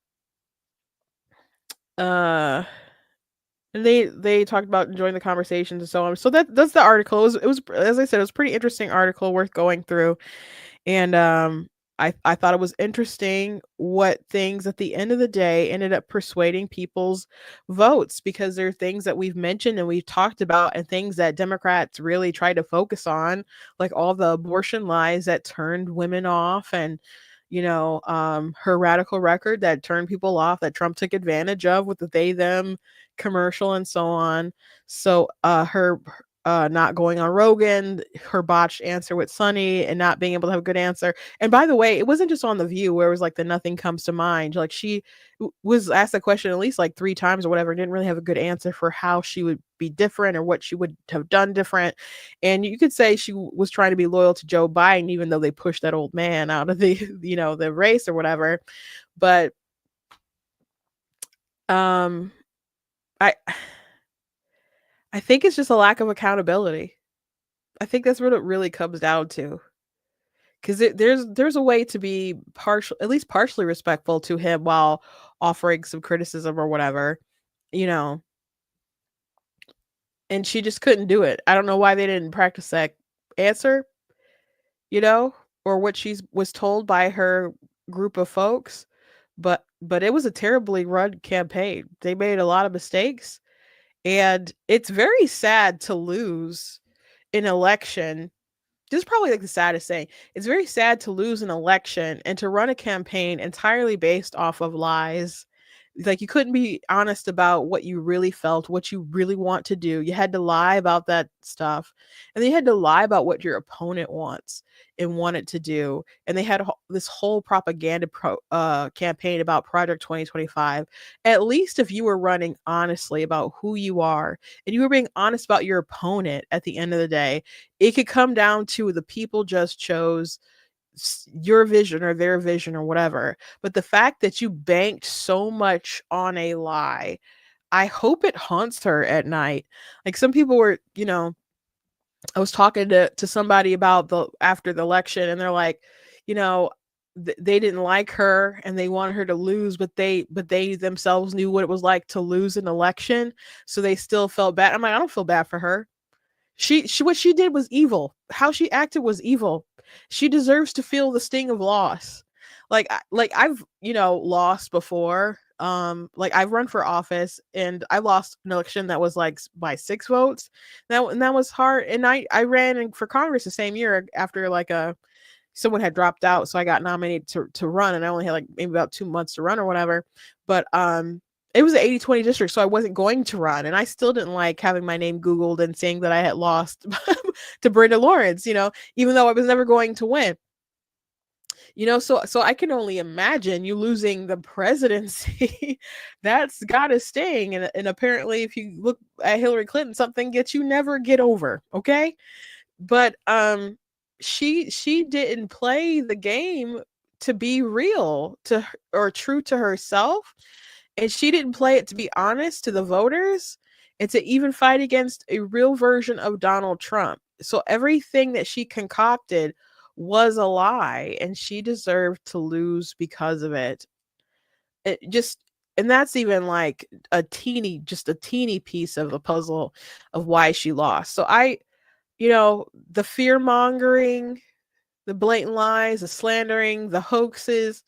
they talked about enjoying the conversations and so on. So that's the article. It was, as I said, it was a pretty interesting article worth going through. And I thought it was interesting what things at the end of the day ended up persuading people's votes, because there are things that we've mentioned and we've talked about and things that Democrats really try to focus on, like all the abortion lies that turned women off, and her radical record that turned people off, that Trump took advantage of with the they them commercial and so on. So her not going on Rogan, her botched answer with Sunny, and not being able to have a good answer. And by the way, it wasn't just on The View where it was like the nothing comes to mind. Like, she was asked the question at least like 3 times or whatever, and didn't really have a good answer for how she would be different or what she would have done different. And you could say she was trying to be loyal to Joe Biden, even though they pushed that old man out of the, the race or whatever. But I think it's just a lack of accountability. I think that's what it really comes down to. Because there's a way to be at least partially respectful to him while offering some criticism or whatever. and she just couldn't do it. I don't know why they didn't practice that answer, you know, or what she was told by her group of folks. But it was a terribly run campaign. They made a lot of mistakes, and it's very sad to lose an election. This is probably like the saddest thing. It's very sad to lose an election and to run a campaign entirely based off of lies. Like, you couldn't be honest about what you really felt, what you really want to do. You had to lie about that stuff. And then you had to lie about what your opponent wants and wanted to do. And they had this whole propaganda campaign about Project 2025. At least if you were running honestly about who you are and you were being honest about your opponent at the end of the day, it could come down to the people just chose your vision or their vision or whatever. But the fact that you banked so much on a lie, I hope it haunts her at night. Like, some people were, you know, I was talking to somebody about after the election, and they're like, you know, they didn't like her and they wanted her to lose, but they themselves knew what it was like to lose an election, so they still felt bad. I'm like, I don't feel bad for her. She what she did was evil. How she acted was evil. She deserves to feel the sting of loss. Like I've, you know, lost before. Like, I've run for office and I lost an election that was like by 6 votes. And that was hard. And I ran for Congress the same year after like someone had dropped out, so I got nominated to run, and I only had like maybe about 2 months to run or whatever. But it was an 80-20 district, so I wasn't going to run, and I still didn't like having my name Googled and saying that I had lost to Brenda Lawrence, you know, even though I was never going to win. You know, so I can only imagine you losing the presidency. That's got to sting. And apparently, if you look at Hillary Clinton, something gets you never get over. Okay, but she didn't play the game to be real or true to herself, and she didn't play it to be honest to the voters and to even fight against a real version of Donald Trump. So everything that she concocted was a lie, and she deserved to lose because of it. And that's even like a teeny piece of the puzzle of why she lost. So you know, the fear mongering, the blatant lies, the slandering, the hoaxes,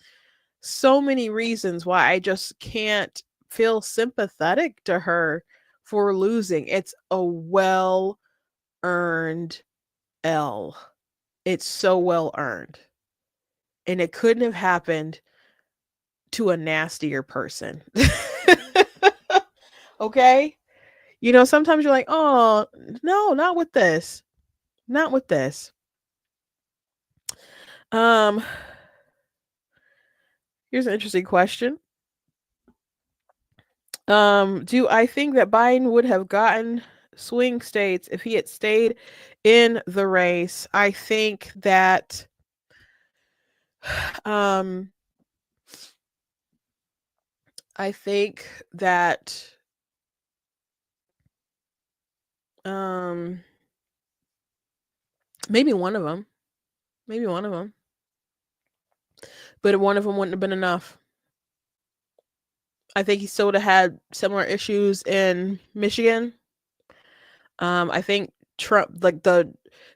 so many reasons why I just can't feel sympathetic to her for losing. It's a well earned L. It's so well earned. And it couldn't have happened to a nastier person. Okay? You know, sometimes you're like, oh, no, not with this. Not with this. Here's an interesting question. Do I think that Biden would have gotten swing states if he had stayed in the race? I think that maybe one of them. But one of them wouldn't have been enough. I think he still would have had similar issues in Michigan. I think Trump, like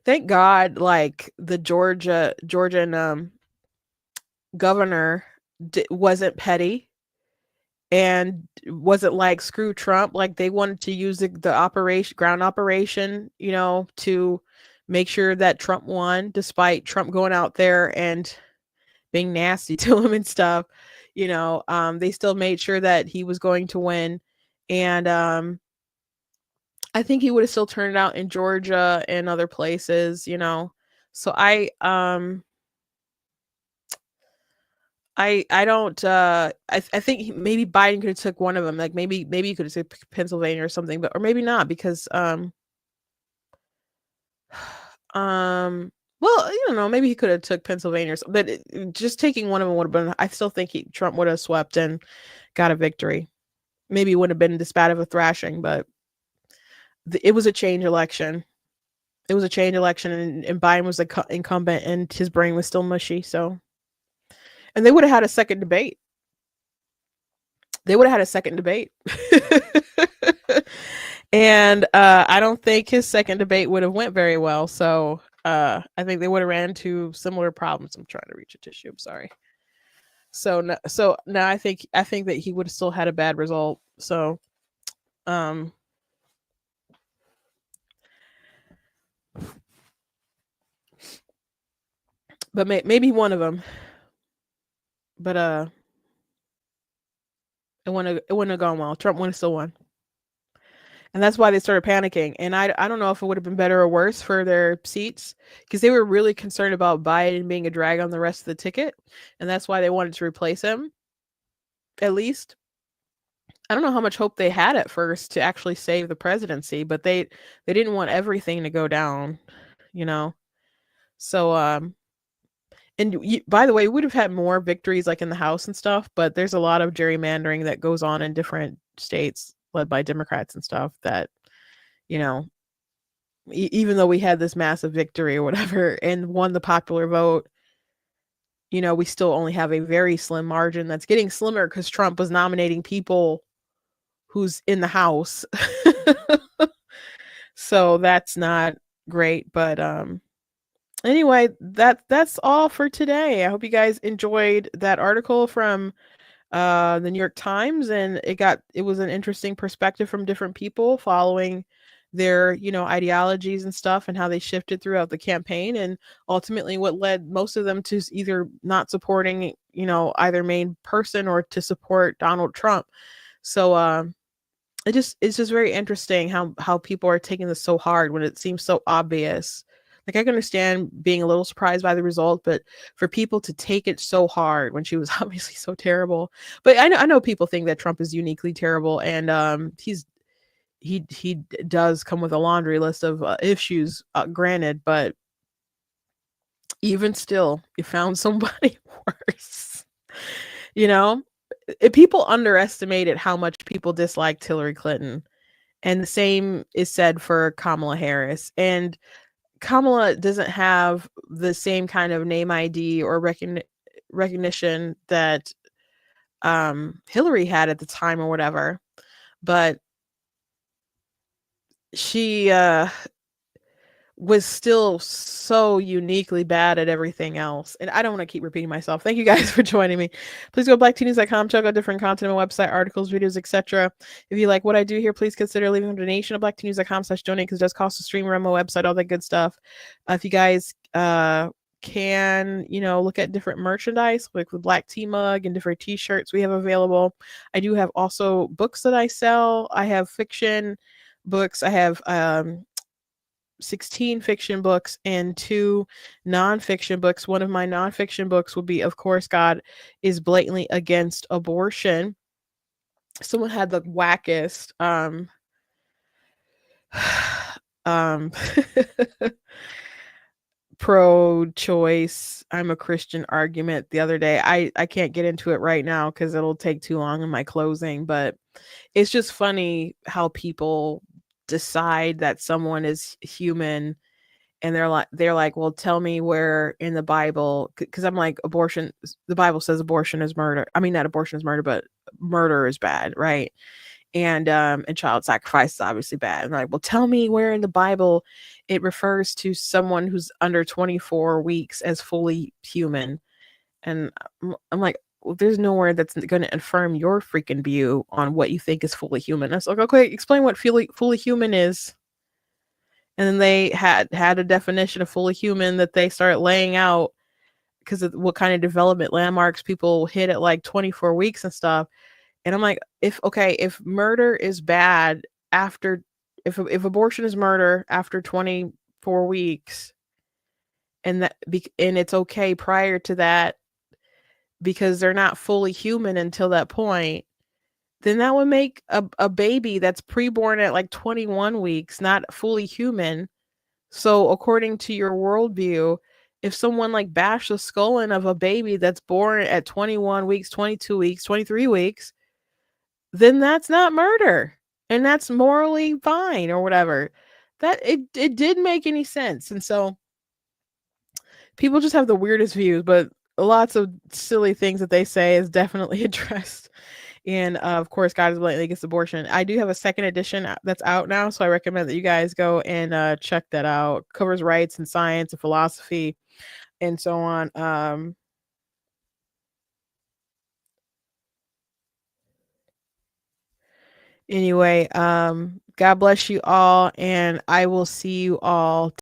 thank God, like the Georgian governor wasn't petty and wasn't like, screw Trump. Like, they wanted to use the ground operation, you know, to make sure that Trump won, despite Trump going out there and being nasty to him and stuff. You know, they still made sure that he was going to win. And I think he would have still turned it out in Georgia and other places, you know. So I don't I think maybe Biden could have took one of them. Like, maybe he could have took Pennsylvania or something, or maybe not, because well, you don't know, maybe he could have took Pennsylvania, but just taking one of them would have been, I still think Trump would have swept and got a victory. Maybe it wouldn't have been this bad of a thrashing, but it was a change election. And Biden was the incumbent, and his brain was still mushy. So, and they would have had a second debate. And I don't think his second debate would have went very well. So I think they would have ran into similar problems. I'm trying to reach a tissue. I'm sorry. So now I think that he would have still had a bad result. So um but maybe one of them. But it wouldn't have gone well. Trump would have still won. And that's why they started panicking. And I don't know if it would have been better or worse for their seats, because they were really concerned about Biden being a drag on the rest of the ticket. And that's why they wanted to replace him, at least. I don't know how much hope they had at first to actually save the presidency, but they didn't want everything to go down, you know. So and by the way, we would have had more victories like in the House and stuff, but there's a lot of gerrymandering that goes on in different states led by Democrats and stuff that, you know, even though we had this massive victory or whatever and won the popular vote, you know, we still only have a very slim margin that's getting slimmer because Trump was nominating people who's in the House. So that's not great. But anyway, that's all for today. I hope you guys enjoyed that article from the New York Times, and it was an interesting perspective from different people following their, you know, ideologies and stuff and how they shifted throughout the campaign, and ultimately what led most of them to either not supporting, you know, either main person or to support Donald Trump. So it's just very interesting how people are taking this so hard when it seems so obvious. Like, I can understand being a little surprised by the result, but for people to take it so hard when she was obviously so terrible. But I know people think that Trump is uniquely terrible, and he does come with a laundry list of issues, granted, but even still, you found somebody worse. You know, people underestimated how much people disliked Hillary Clinton, and the same is said for Kamala Harris. And Kamala doesn't have the same kind of name ID or recognition that Hillary had at the time or whatever, but she was still so uniquely bad at everything else. And I don't want to keep repeating myself. Thank you guys for joining me. Please go to blacktnews.com, check out different content on my website, articles, videos, etc. If you like what I do here, please consider leaving a donation at blacktnews.com/donate, because it does cost a stream around my website, all that good stuff. If you guys can, you know, look at different merchandise like the Black Tea mug and different t-shirts we have available. I do have also books that I sell. I have fiction books. I have 16 fiction books and 2 nonfiction books. One of my nonfiction books will be, of course, God is Blatantly Against Abortion. Someone had the wackest pro-choice I'm a Christian argument the other day. I can't get into it right now because it'll take too long in my closing, but it's just funny how people decide that someone is human, and they're like, well, tell me where in the Bible, because I'm like, abortion, the Bible says abortion is murder. I mean, not abortion is murder, but murder is bad, right? And child sacrifice is obviously bad. And like, well, tell me where in the Bible it refers to someone who's under 24 weeks as fully human. And I'm like, well, there's nowhere that's going to affirm your freaking view on what you think is fully human. I was like, okay, explain what fully human is. And then they had a definition of fully human that they started laying out because of what kind of development landmarks people hit at like 24 weeks and stuff. And I'm like, if murder is bad after, if abortion is murder after 24 weeks, and it's okay prior to that, because they're not fully human until that point, then that would make a baby that's preborn at like 21 weeks not fully human. So according to your worldview, if someone like bashed the skull in of a baby that's born at 21 weeks, 22 weeks, 23 weeks, then that's not murder, and that's morally fine or whatever. That it didn't make any sense. And so people just have the weirdest views, but lots of silly things that they say is definitely addressed And of course, God is blatantly against abortion. I do have a second edition that's out now, so I recommend that you guys go and check that out. Covers rights and science and philosophy and so on. Anyway, God bless you all, and I will see you all